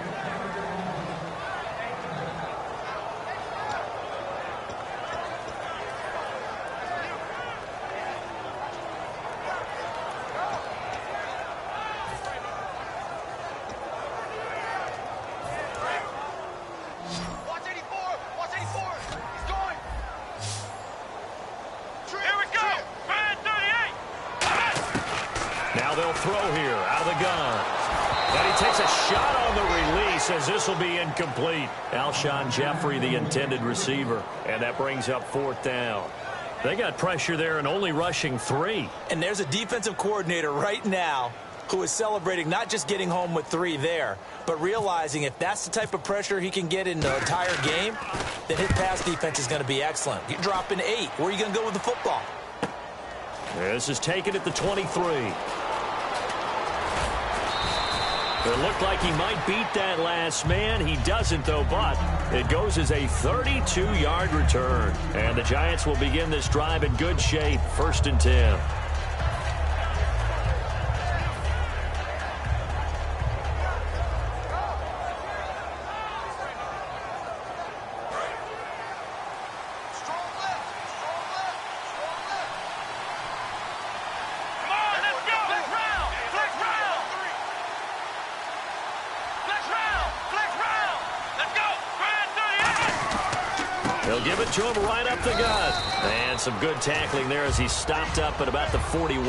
Says this will be incomplete. Alshon Jeffrey, the intended receiver. And that brings up 4th down. They got pressure there and only rushing 3. And there's a defensive coordinator right now who is celebrating not just getting home with 3 there, but realizing if that's the type of pressure he can get in the entire game, then his pass defense is going to be excellent. You're dropping 8. Where are you going to go with the football? This is taken at the 23. It looked like he might beat that last man. He doesn't, though, but it goes as a 32-yard return. And the Giants will begin this drive in good shape. 1st and 10. Give it to him right up the gut. And some good tackling there as he stopped up at about the 41.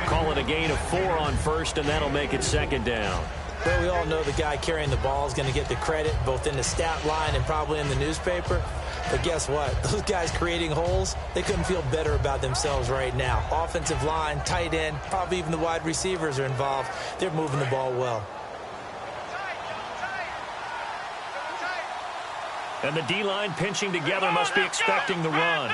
Call it a gain of 4 on 1st, and that'll make it 2nd down. Well, we all know the guy carrying the ball is going to get the credit, both in the stat line and probably in the newspaper. But guess what? Those guys creating holes, they couldn't feel better about themselves right now. Offensive line, tight end, probably even the wide receivers are involved. They're moving the ball well. And the D-line pinching together must be expecting the run.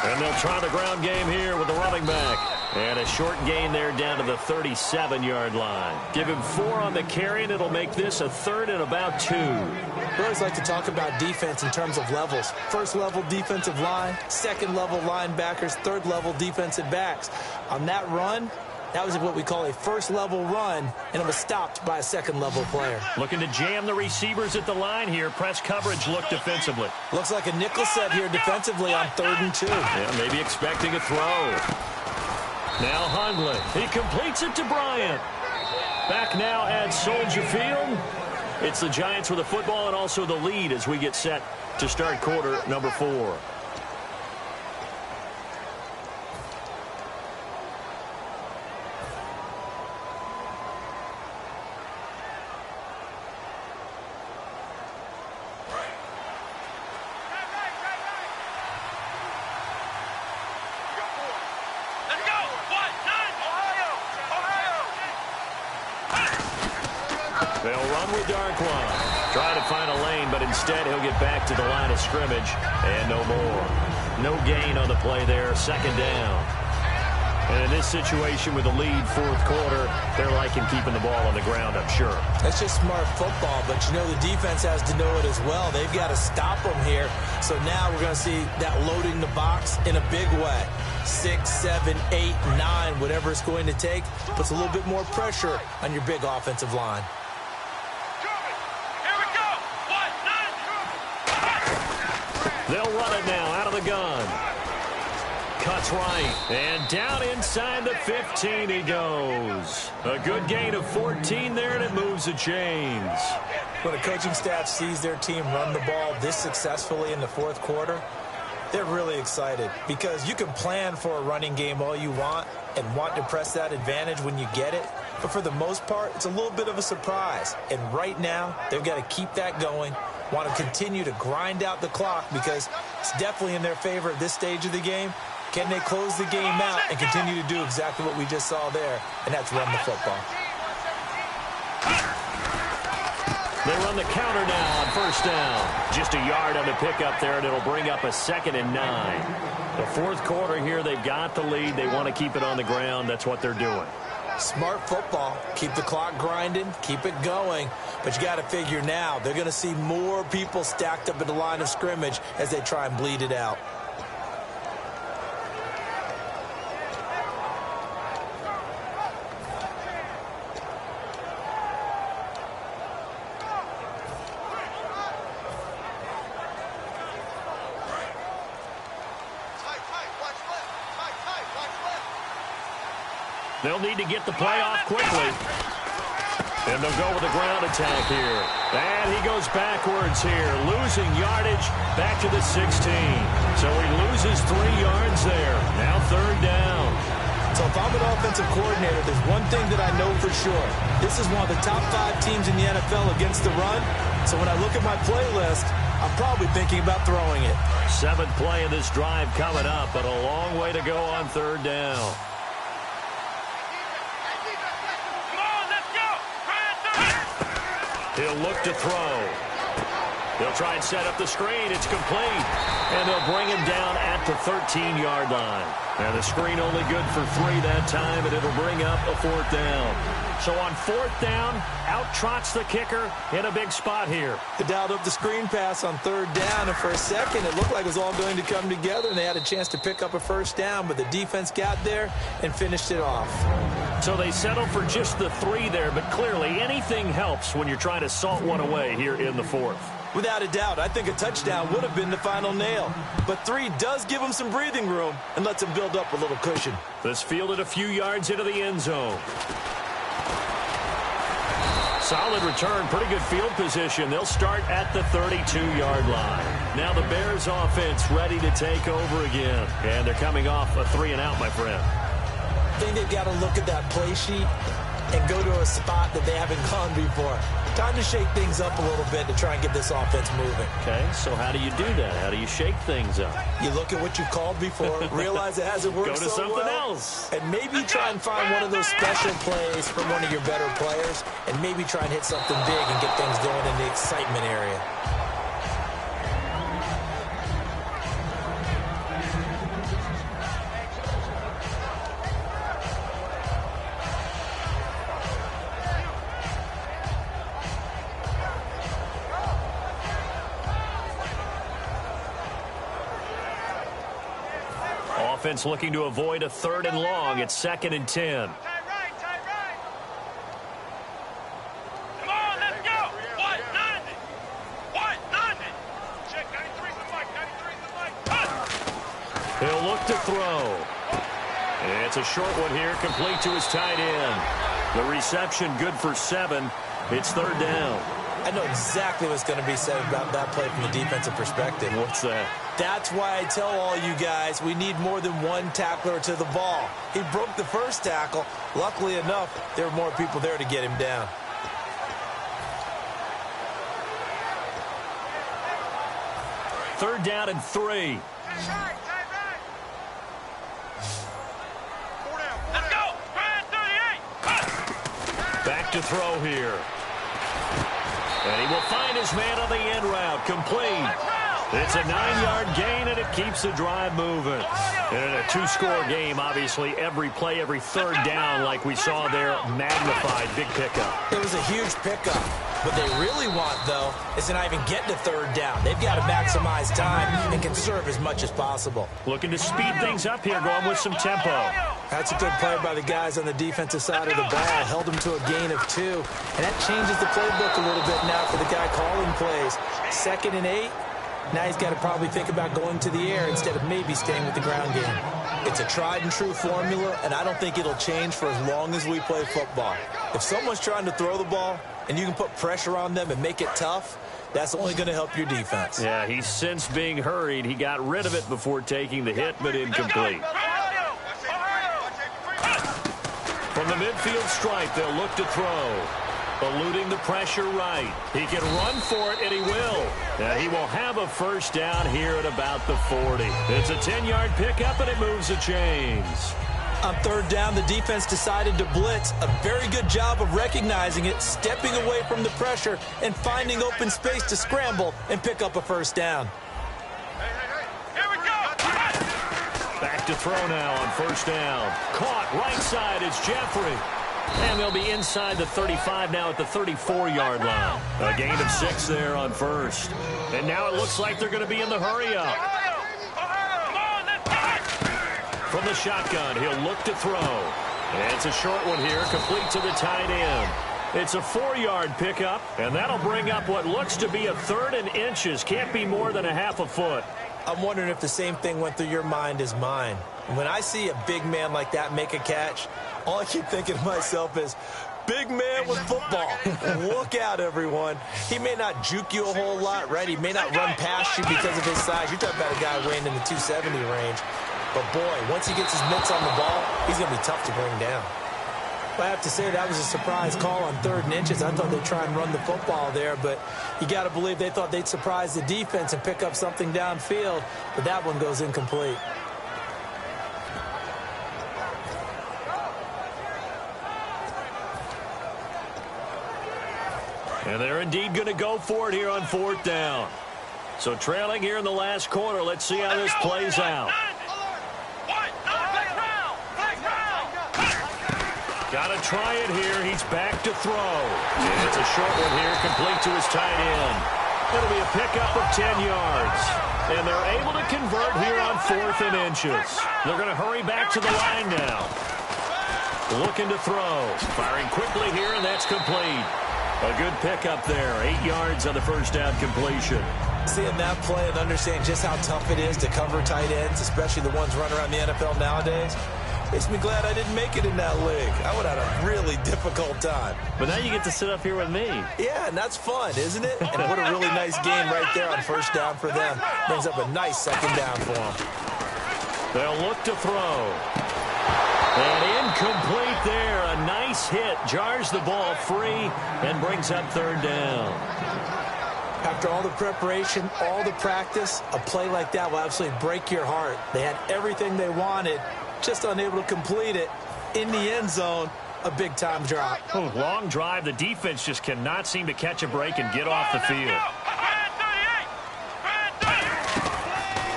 And they'll try the ground game here with the running back. And a short gain there down to the 37-yard line. Give him 4 on the carry, and it'll make this a 3rd and about 2. We always like to talk about defense in terms of levels. 1st level defensive line, 2nd level linebackers, 3rd level defensive backs. On that run, that was what we call a 1st level run, and it was stopped by a 2nd level player. Looking to jam the receivers at the line here. Press coverage look defensively. Looks like a nickel set here defensively on 3rd and 2. Yeah, maybe expecting a throw. Now Hundley. He completes it to Bryant. Back now at Soldier Field. It's the Giants with the football and also the lead as we get set to start quarter number 4. Trying to find a lane, but instead he'll get back to the line of scrimmage, and no more. No gain on the play there, second down. And in this situation with the lead fourth quarter, they're liking keeping the ball on the ground, I'm sure. That's just smart football, but you know the defense has to know it as well. They've got to stop them here. So now we're going to see that loading the box in a big way. 6, 7, 8, 9, whatever it's going to take, puts a little bit more pressure on your big offensive line. Here we go. 1, 9. They'll run it now out of the gun. Cuts right, and down inside the 15 he goes. A good gain of 14 there, and it moves the chains. When a coaching staff sees their team run the ball this successfully in the fourth quarter, they're really excited because you can plan for a running game all you want and want to press that advantage when you get it. But for the most part, it's a little bit of a surprise. And right now, they've got to keep that going, want to continue to grind out the clock because it's definitely in their favor at this stage of the game. Can they close the game out and continue to do exactly what we just saw there, and that's run the football. They run the counter now on first down. Just a yard on the pickup there, and it'll bring up a 2nd and 9. The fourth quarter here, they've got the lead. They want to keep it on the ground. That's what they're doing. Smart football. Keep the clock grinding. Keep it going. But you got to figure now, they're going to see more people stacked up at the line of scrimmage as they try and bleed it out. They'll need to get the play off quickly. And they'll go with a ground attack here. And he goes backwards here, losing yardage back to the 16. So he loses 3 yards there. Now 3rd down. So if I'm an offensive coordinator, there's one thing that I know for sure. This is one of the top 5 teams in the NFL against the run. So when I look at my playlist, I'm probably thinking about throwing it. 7th play of this drive coming up, but a long way to go on 3rd down. He'll look to throw. They'll try and set up the screen. It's complete. And they'll bring him down at the 13-yard line. And the screen only good for 3 that time, and it'll bring up a 4th down. So on 4th down, out trots the kicker in a big spot here. They dialed up the screen pass on 3rd down, and for a second, it looked like it was all going to come together, and they had a chance to pick up a 1st down, but the defense got there and finished it off. So they settled for just the 3 there, but clearly anything helps when you're trying to salt one away here in the 4th. Without a doubt, I think a touchdown would have been the final nail. But 3 does give them some breathing room and lets them build up a little cushion. This fielded a few yards into the end zone. Solid return, pretty good field position. They'll start at the 32-yard line. Now the Bears offense ready to take over again. And they're coming off a 3-and-out, my friend. I think they've got to look at that play sheet and go to a spot that they haven't gone before. Time to shake things up a little bit to try and get this offense moving. Okay, so how do you do that? How do you shake things up? You look at what you've called before, realize it hasn't worked Go to so something well, else. and maybe try and find one of those special plays from one of your better players, and maybe try and hit something big and get things going in the excitement area. Offense looking to avoid a 3rd and long. It's 2nd and 10. Tight right. Come on, let's go. 190. 190. Check 93's the mic. 93's the mic. Cut. He'll look to throw. It's a short one here, complete to his tight end. The reception good for 7. It's 3rd down. I know exactly what's going to be said about that play from the defensive perspective. What's that? That's why I tell all you guys we need more than one tackler to the ball. He broke the first tackle. Luckily enough, there were more people there to get him down. Third down and 3. Tight right. Let's go. Grand 38. Cut. Back to throw here. And he will find his man on the end route. Complete. It's a 9-yard gain, and it keeps the drive moving. And in a two-score game, obviously, every play, every third down, like we saw there, magnified. Big pickup. It was a huge pickup. What they really want, though, is to not even get to third down. They've got to maximize time and conserve as much as possible. Looking to speed things up here, going with some tempo. That's a good play by the guys on the defensive side of the ball. Held them to a gain of 2. And that changes the playbook a little bit now for the guy calling plays. 2nd and 8. Now he's got to probably think about going to the air instead of maybe staying with the ground game. It's a tried-and-true formula, and I don't think it'll change for as long as we play football. If someone's trying to throw the ball and you can put pressure on them and make it tough, that's only going to help your defense. Yeah, he's since being hurried. He got rid of it before taking the hit, but incomplete. From the midfield stripe, they'll look to throw. Eluding the pressure right. He can run for it, and he will. He will have a first down here at about the 40. It's a 10-yard pickup, and it moves the chains. On third down, the defense decided to blitz. A very good job of recognizing it, stepping away from the pressure, and finding open space to scramble and pick up a first down. Here we go. Back to throw now on first down. Caught right side is Jeffrey. And they'll be inside the 35 now at the 34-yard line. A gain of 6 there on first. And now it looks like they're going to be in the hurry-up. From the shotgun, he'll look to throw. And it's a short one here, complete to the tight end. It's a 4-yard pickup, and that'll bring up what looks to be a 3rd and inches. Can't be more than a half a foot. I'm wondering if the same thing went through your mind as mine. When I see a big man like that make a catch, all I keep thinking to myself is, big man with football. Look out, everyone. He may not juke you a whole lot, right? He may not run past you because of his size. You're talking about a guy weighing in the 270 range. But, boy, once he gets his mitts on the ball, he's going to be tough to bring down. I have to say that was a surprise call on 3rd and inches. I thought they'd try and run the football there, but you got to believe they thought they'd surprise the defense and pick up something downfield, but that one goes incomplete. And they're indeed going to go for it here on 4th down. So trailing here in the last quarter, let's see how this plays out. Got to try it here. He's back to throw. And it's a short one here, complete to his tight end. It'll be a pickup of 10 yards. And they're able to convert here on 4th and inches. They're going to hurry back to the line now. Looking to throw. Firing quickly here, and that's complete. A good pickup there. 8 yards on the first down completion. Seeing that play and understanding just how tough it is to cover tight ends, especially the ones running around the NFL nowadays, makes me glad I didn't make it in that league. I would have had a really difficult time. But now you get to sit up here with me. Yeah, and that's fun, isn't it? And what a really nice game right there on first down for them. Brings up a nice 2nd down for them. They'll look to throw. And incomplete there. A nice hit. Jars the ball free and brings up 3rd down. After all the preparation, all the practice, a play like that will absolutely break your heart. They had everything they wanted, just unable to complete it. In the end zone, a big-time drop. Long drive. The defense just cannot seem to catch a break and get off the field.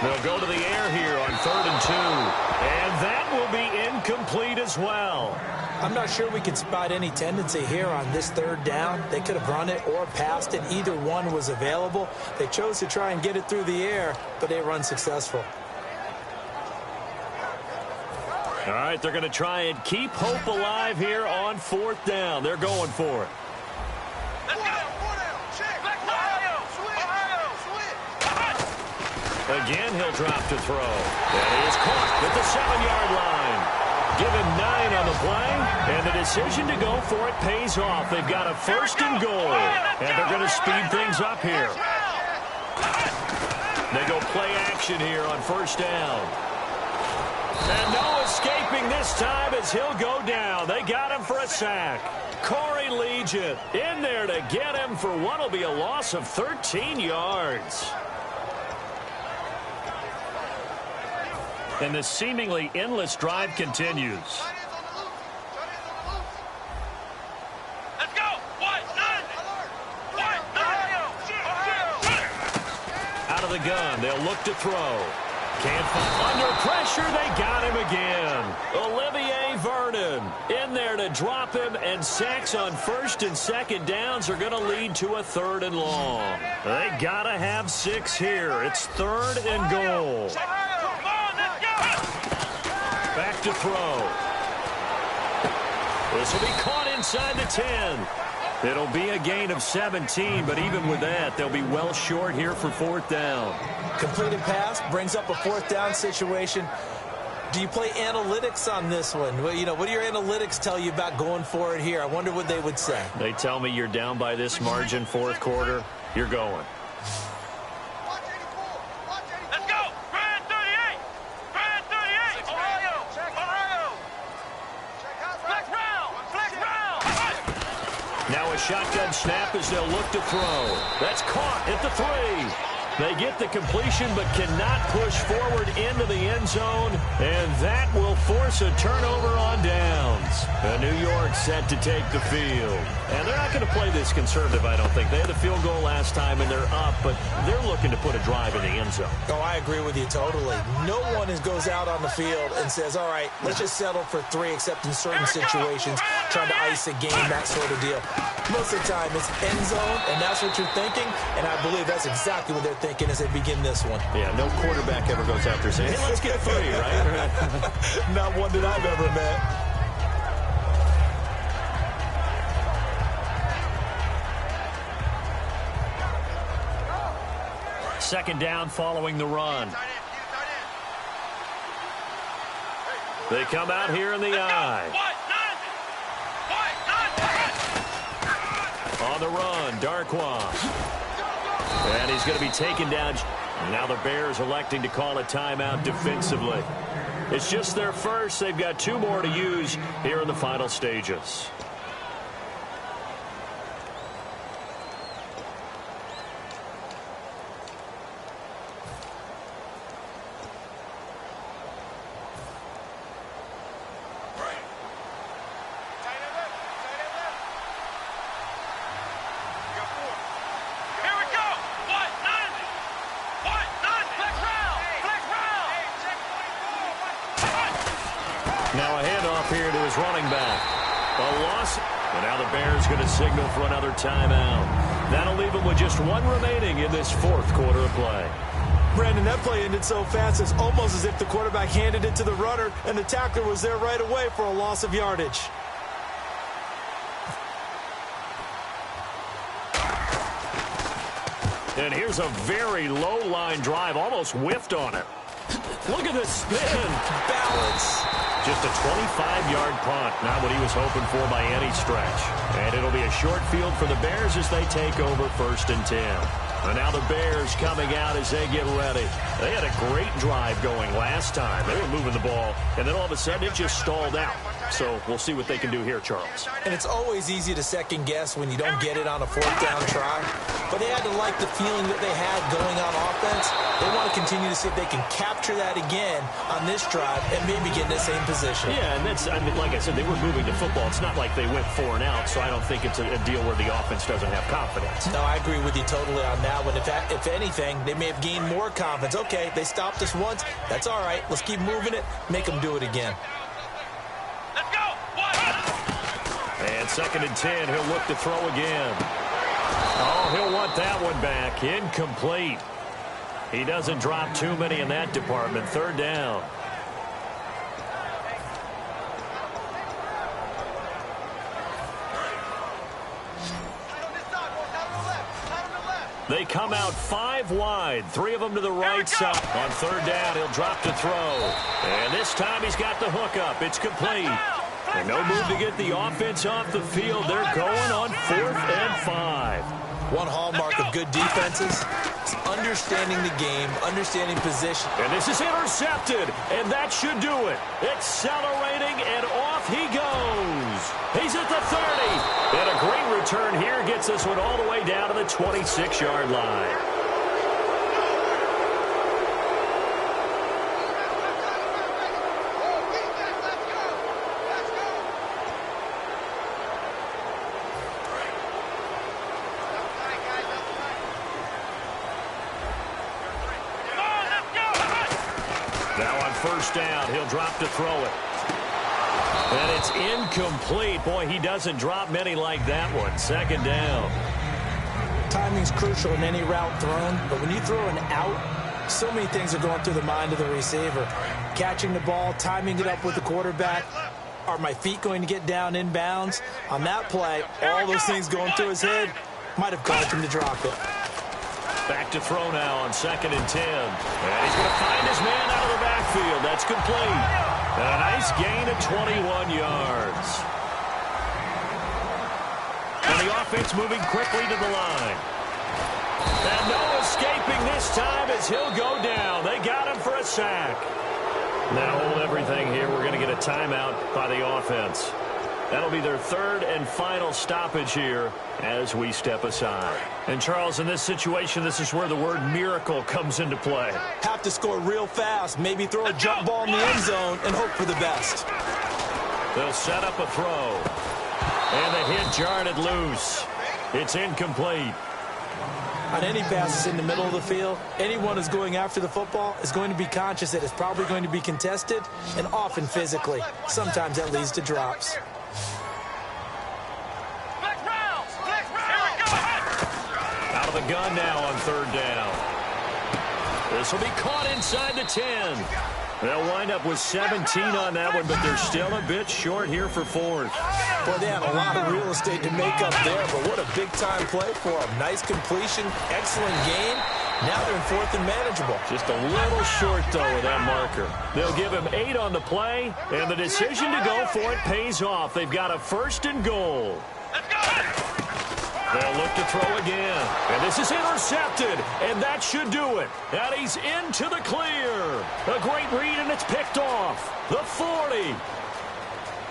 They'll go to the air here on 3rd and 2. And that will be incomplete as well. I'm not sure we can spot any tendency here on this 3rd down. They could have run it or passed it. Either one was available. They chose to try and get it through the air, but they run successful. All right, they're going to try and keep hope alive here on 4th down. They're going for it. Again, he'll drop to throw. And he is caught at the 7-yard line. Give him 9 on the play, and the decision to go for it pays off. They've got a 1st and goal, and they're going to speed things up here. They go play action here on 1st down. And no escaping this time as he'll go down. They got him for a sack. Corey Legion in there to get him for what will be a loss of 13 yards. And this seemingly endless drive continues. Let's go. the gun. They'll look to throw. Can't find. Under pressure, they got him again. Olivier Vernon in there to drop him, and sacks on first and second downs are going to lead to a 3rd and long. They got to have 6 here. It's 3rd and goal. Back to throw. This will be caught inside the 10. It'll be a gain of 17, but even with that, they'll be well short here for 4th down. Completed pass brings up a 4th down situation. Do you play analytics on this one? Well, what do your analytics tell you about going for it here? I wonder what they would say. They tell me you're down by this margin 4th quarter. You're going. Let's go! Grand 38! Grand 38! Ohio! Ohio! Flex round! Flex round! Now a shotgun snap as they'll look to throw. That's caught at the 3. They get the completion but cannot push forward into the end zone, and that will force a turnover on downs. New York set to take the field. And they're not going to play this conservative, I don't think. They had the field goal last time, and they're up, but they're looking to put a drive in the end zone. Oh, I agree with you totally. No one goes out on the field and says, all right, let's just settle for 3, except in certain situations, trying to ice a game, that sort of deal. Most of the time, it's end zone, and that's what you're thinking, and I believe that's exactly what they're thinking as they begin this one. Yeah, no quarterback ever goes out there saying, hey, let's get 3, right? Not one that I've ever met. Second down following the run. They come out here in the eye. On the run, Darkwa. And he's going to be taken down. Now the Bears electing to call a timeout defensively. It's just their first. They've got 2 more to use here in the final stages. Now a handoff here to his running back. A loss. And now the Bears going to signal for another timeout. That'll leave them with just 1 remaining in this 4th quarter of play. Brandon, that play ended so fast, it's almost as if the quarterback handed it to the runner, and the tackler was there right away for a loss of yardage. And here's a very low-line drive, almost whiffed on it. Look at this spin. Balance. Just a 25-yard punt, not what he was hoping for by any stretch. And it'll be a short field for the Bears as they take over 1st and 10. And now the Bears coming out as they get ready. They had a great drive going last time. They were moving the ball, and then all of a sudden it just stalled out. So we'll see what they can do here, Charles. And it's always easy to second guess when you don't get it on a 4th down try. But they had to like the feeling that they had going on offense. They want to continue to see if they can capture that again on this drive and maybe get in the same position. Yeah, and that's, I mean, like I said, they were moving the football. It's not like they went 4 and out, so I don't think it's a deal where the offense doesn't have confidence. No, I agree with you totally on that one. If anything, they may have gained more confidence. Okay, they stopped us once. That's all right. Let's keep moving it. Make them do it again. Let's go! And 2nd and 10, he'll look to throw again. Oh, he'll want that one back. Incomplete. He doesn't drop too many in that department. 3rd down. They come out 5 wide, 3 of them to the right side. On 3rd down, he'll drop to throw. And this time he's got the hook up. It's complete. And no move to get the offense off the field. They're going on 4th and 5. One hallmark of good defenses is understanding the game, understanding position. And this is intercepted, and that should do it. Accelerating, and off he goes. He's at the 30. And a great return here gets this one all the way down to the 26-yard line. Now on first down, he'll drop to throw it. And it's incomplete. Boy, he doesn't drop many like that one. Second down. Timing's crucial in any route thrown, but when you throw an out, so many things are going through the mind of the receiver. Catching the ball, timing it up with the quarterback. Are my feet going to get down inbounds? On that play, all those things going through his head might have caused him to drop it. Back to throw now on 2nd and 10. And he's going to find his man out of the backfield. That's complete. And a nice gain of 21 yards. And the offense moving quickly to the line. And no escaping this time as he'll go down. They got him for a sack. Now hold everything here. We're going to get a timeout by the offense. That'll be their 3rd and final stoppage here as we step aside. And, Charles, in this situation, this is where the word miracle comes into play. Have to score real fast, maybe throw a jump ball in the end zone and hope for the best. They'll set up a throw. And the hit jarred it loose. It's incomplete. On any passes in the middle of the field, anyone who's going after the football is going to be conscious that it's probably going to be contested and often physically. Sometimes that leads to drops. Out of the gun now on 3rd down. This will be caught inside the 10. They'll wind up with 17 on that one, but they're still a bit short here for 4th. Boy, they had a lot of real estate to make up there, but what a big-time play for them. Nice completion, excellent gain. Now they're in 4th and manageable. Just a little short, though, with that marker. They'll give him 8 on the play, and the decision to go for it pays off. They've got a 1st and goal. Let's go! They'll look to throw again. And this is intercepted. And that should do it. And he's into the clear. A great read, and it's picked off. The 40.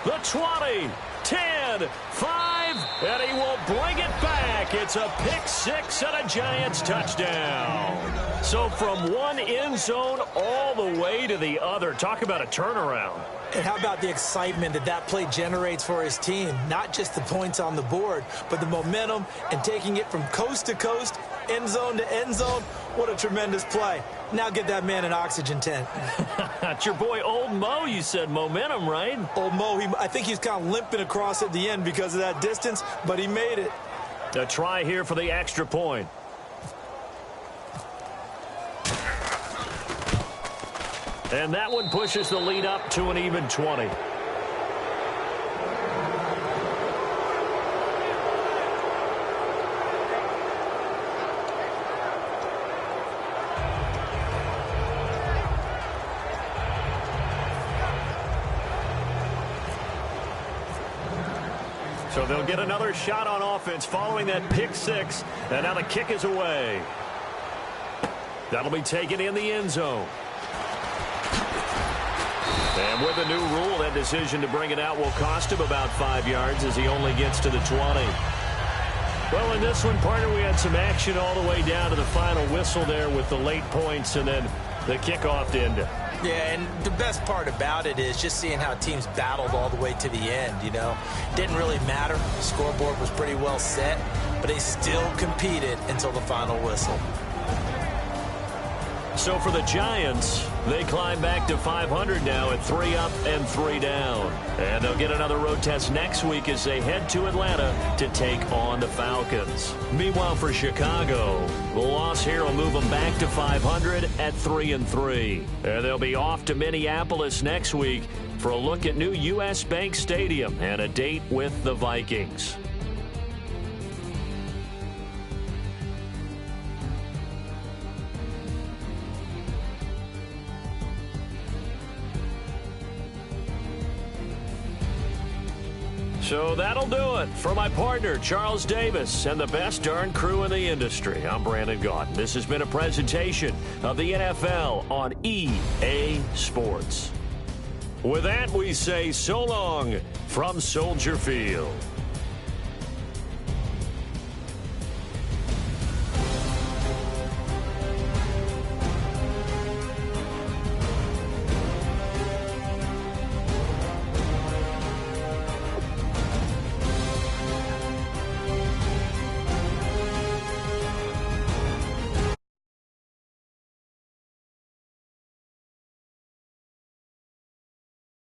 The 20. 10. 5. And he will bring it back. It's a pick 6 and a Giants touchdown. So from one end zone all the way to the other. Talk about a turnaround. And how about the excitement that that play generates for his team? Not just the points on the board, but the momentum and taking it from coast to coast, end zone to end zone. What a tremendous play. Now get that man an oxygen tent. That's your boy Old Mo. You said momentum, right? Old Mo, I think he's kind of limping across at the end because of that distance, but he made it. A try here for the extra point. And that one pushes the lead up to an even 20. So they'll get another shot on offense following that pick 6. And now the kick is away. That'll be taken in the end zone. And with the new rule, that decision to bring it out will cost him about 5 yards as he only gets to the 20. Well, in this one, partner, we had some action all the way down to the final whistle there with the late points and then the kickoff to end it. Yeah, and the best part about it is just seeing how teams battled all the way to the end, you know. Didn't really matter. The scoreboard was pretty well set, but they still competed until the final whistle. So for the Giants, they climb back to 500 now at 3 up and 3 down. And they'll get another road test next week as they head to Atlanta to take on the Falcons. Meanwhile, for Chicago, the loss here will move them back to 500 at 3 and 3. And they'll be off to Minneapolis next week for a look at new U.S. Bank Stadium and a date with the Vikings. So that'll do it for my partner, Charles Davis, and the best darn crew in the industry. I'm Brandon Gaudin. This has been a presentation of the NFL on EA Sports. With that, we say so long from Soldier Field.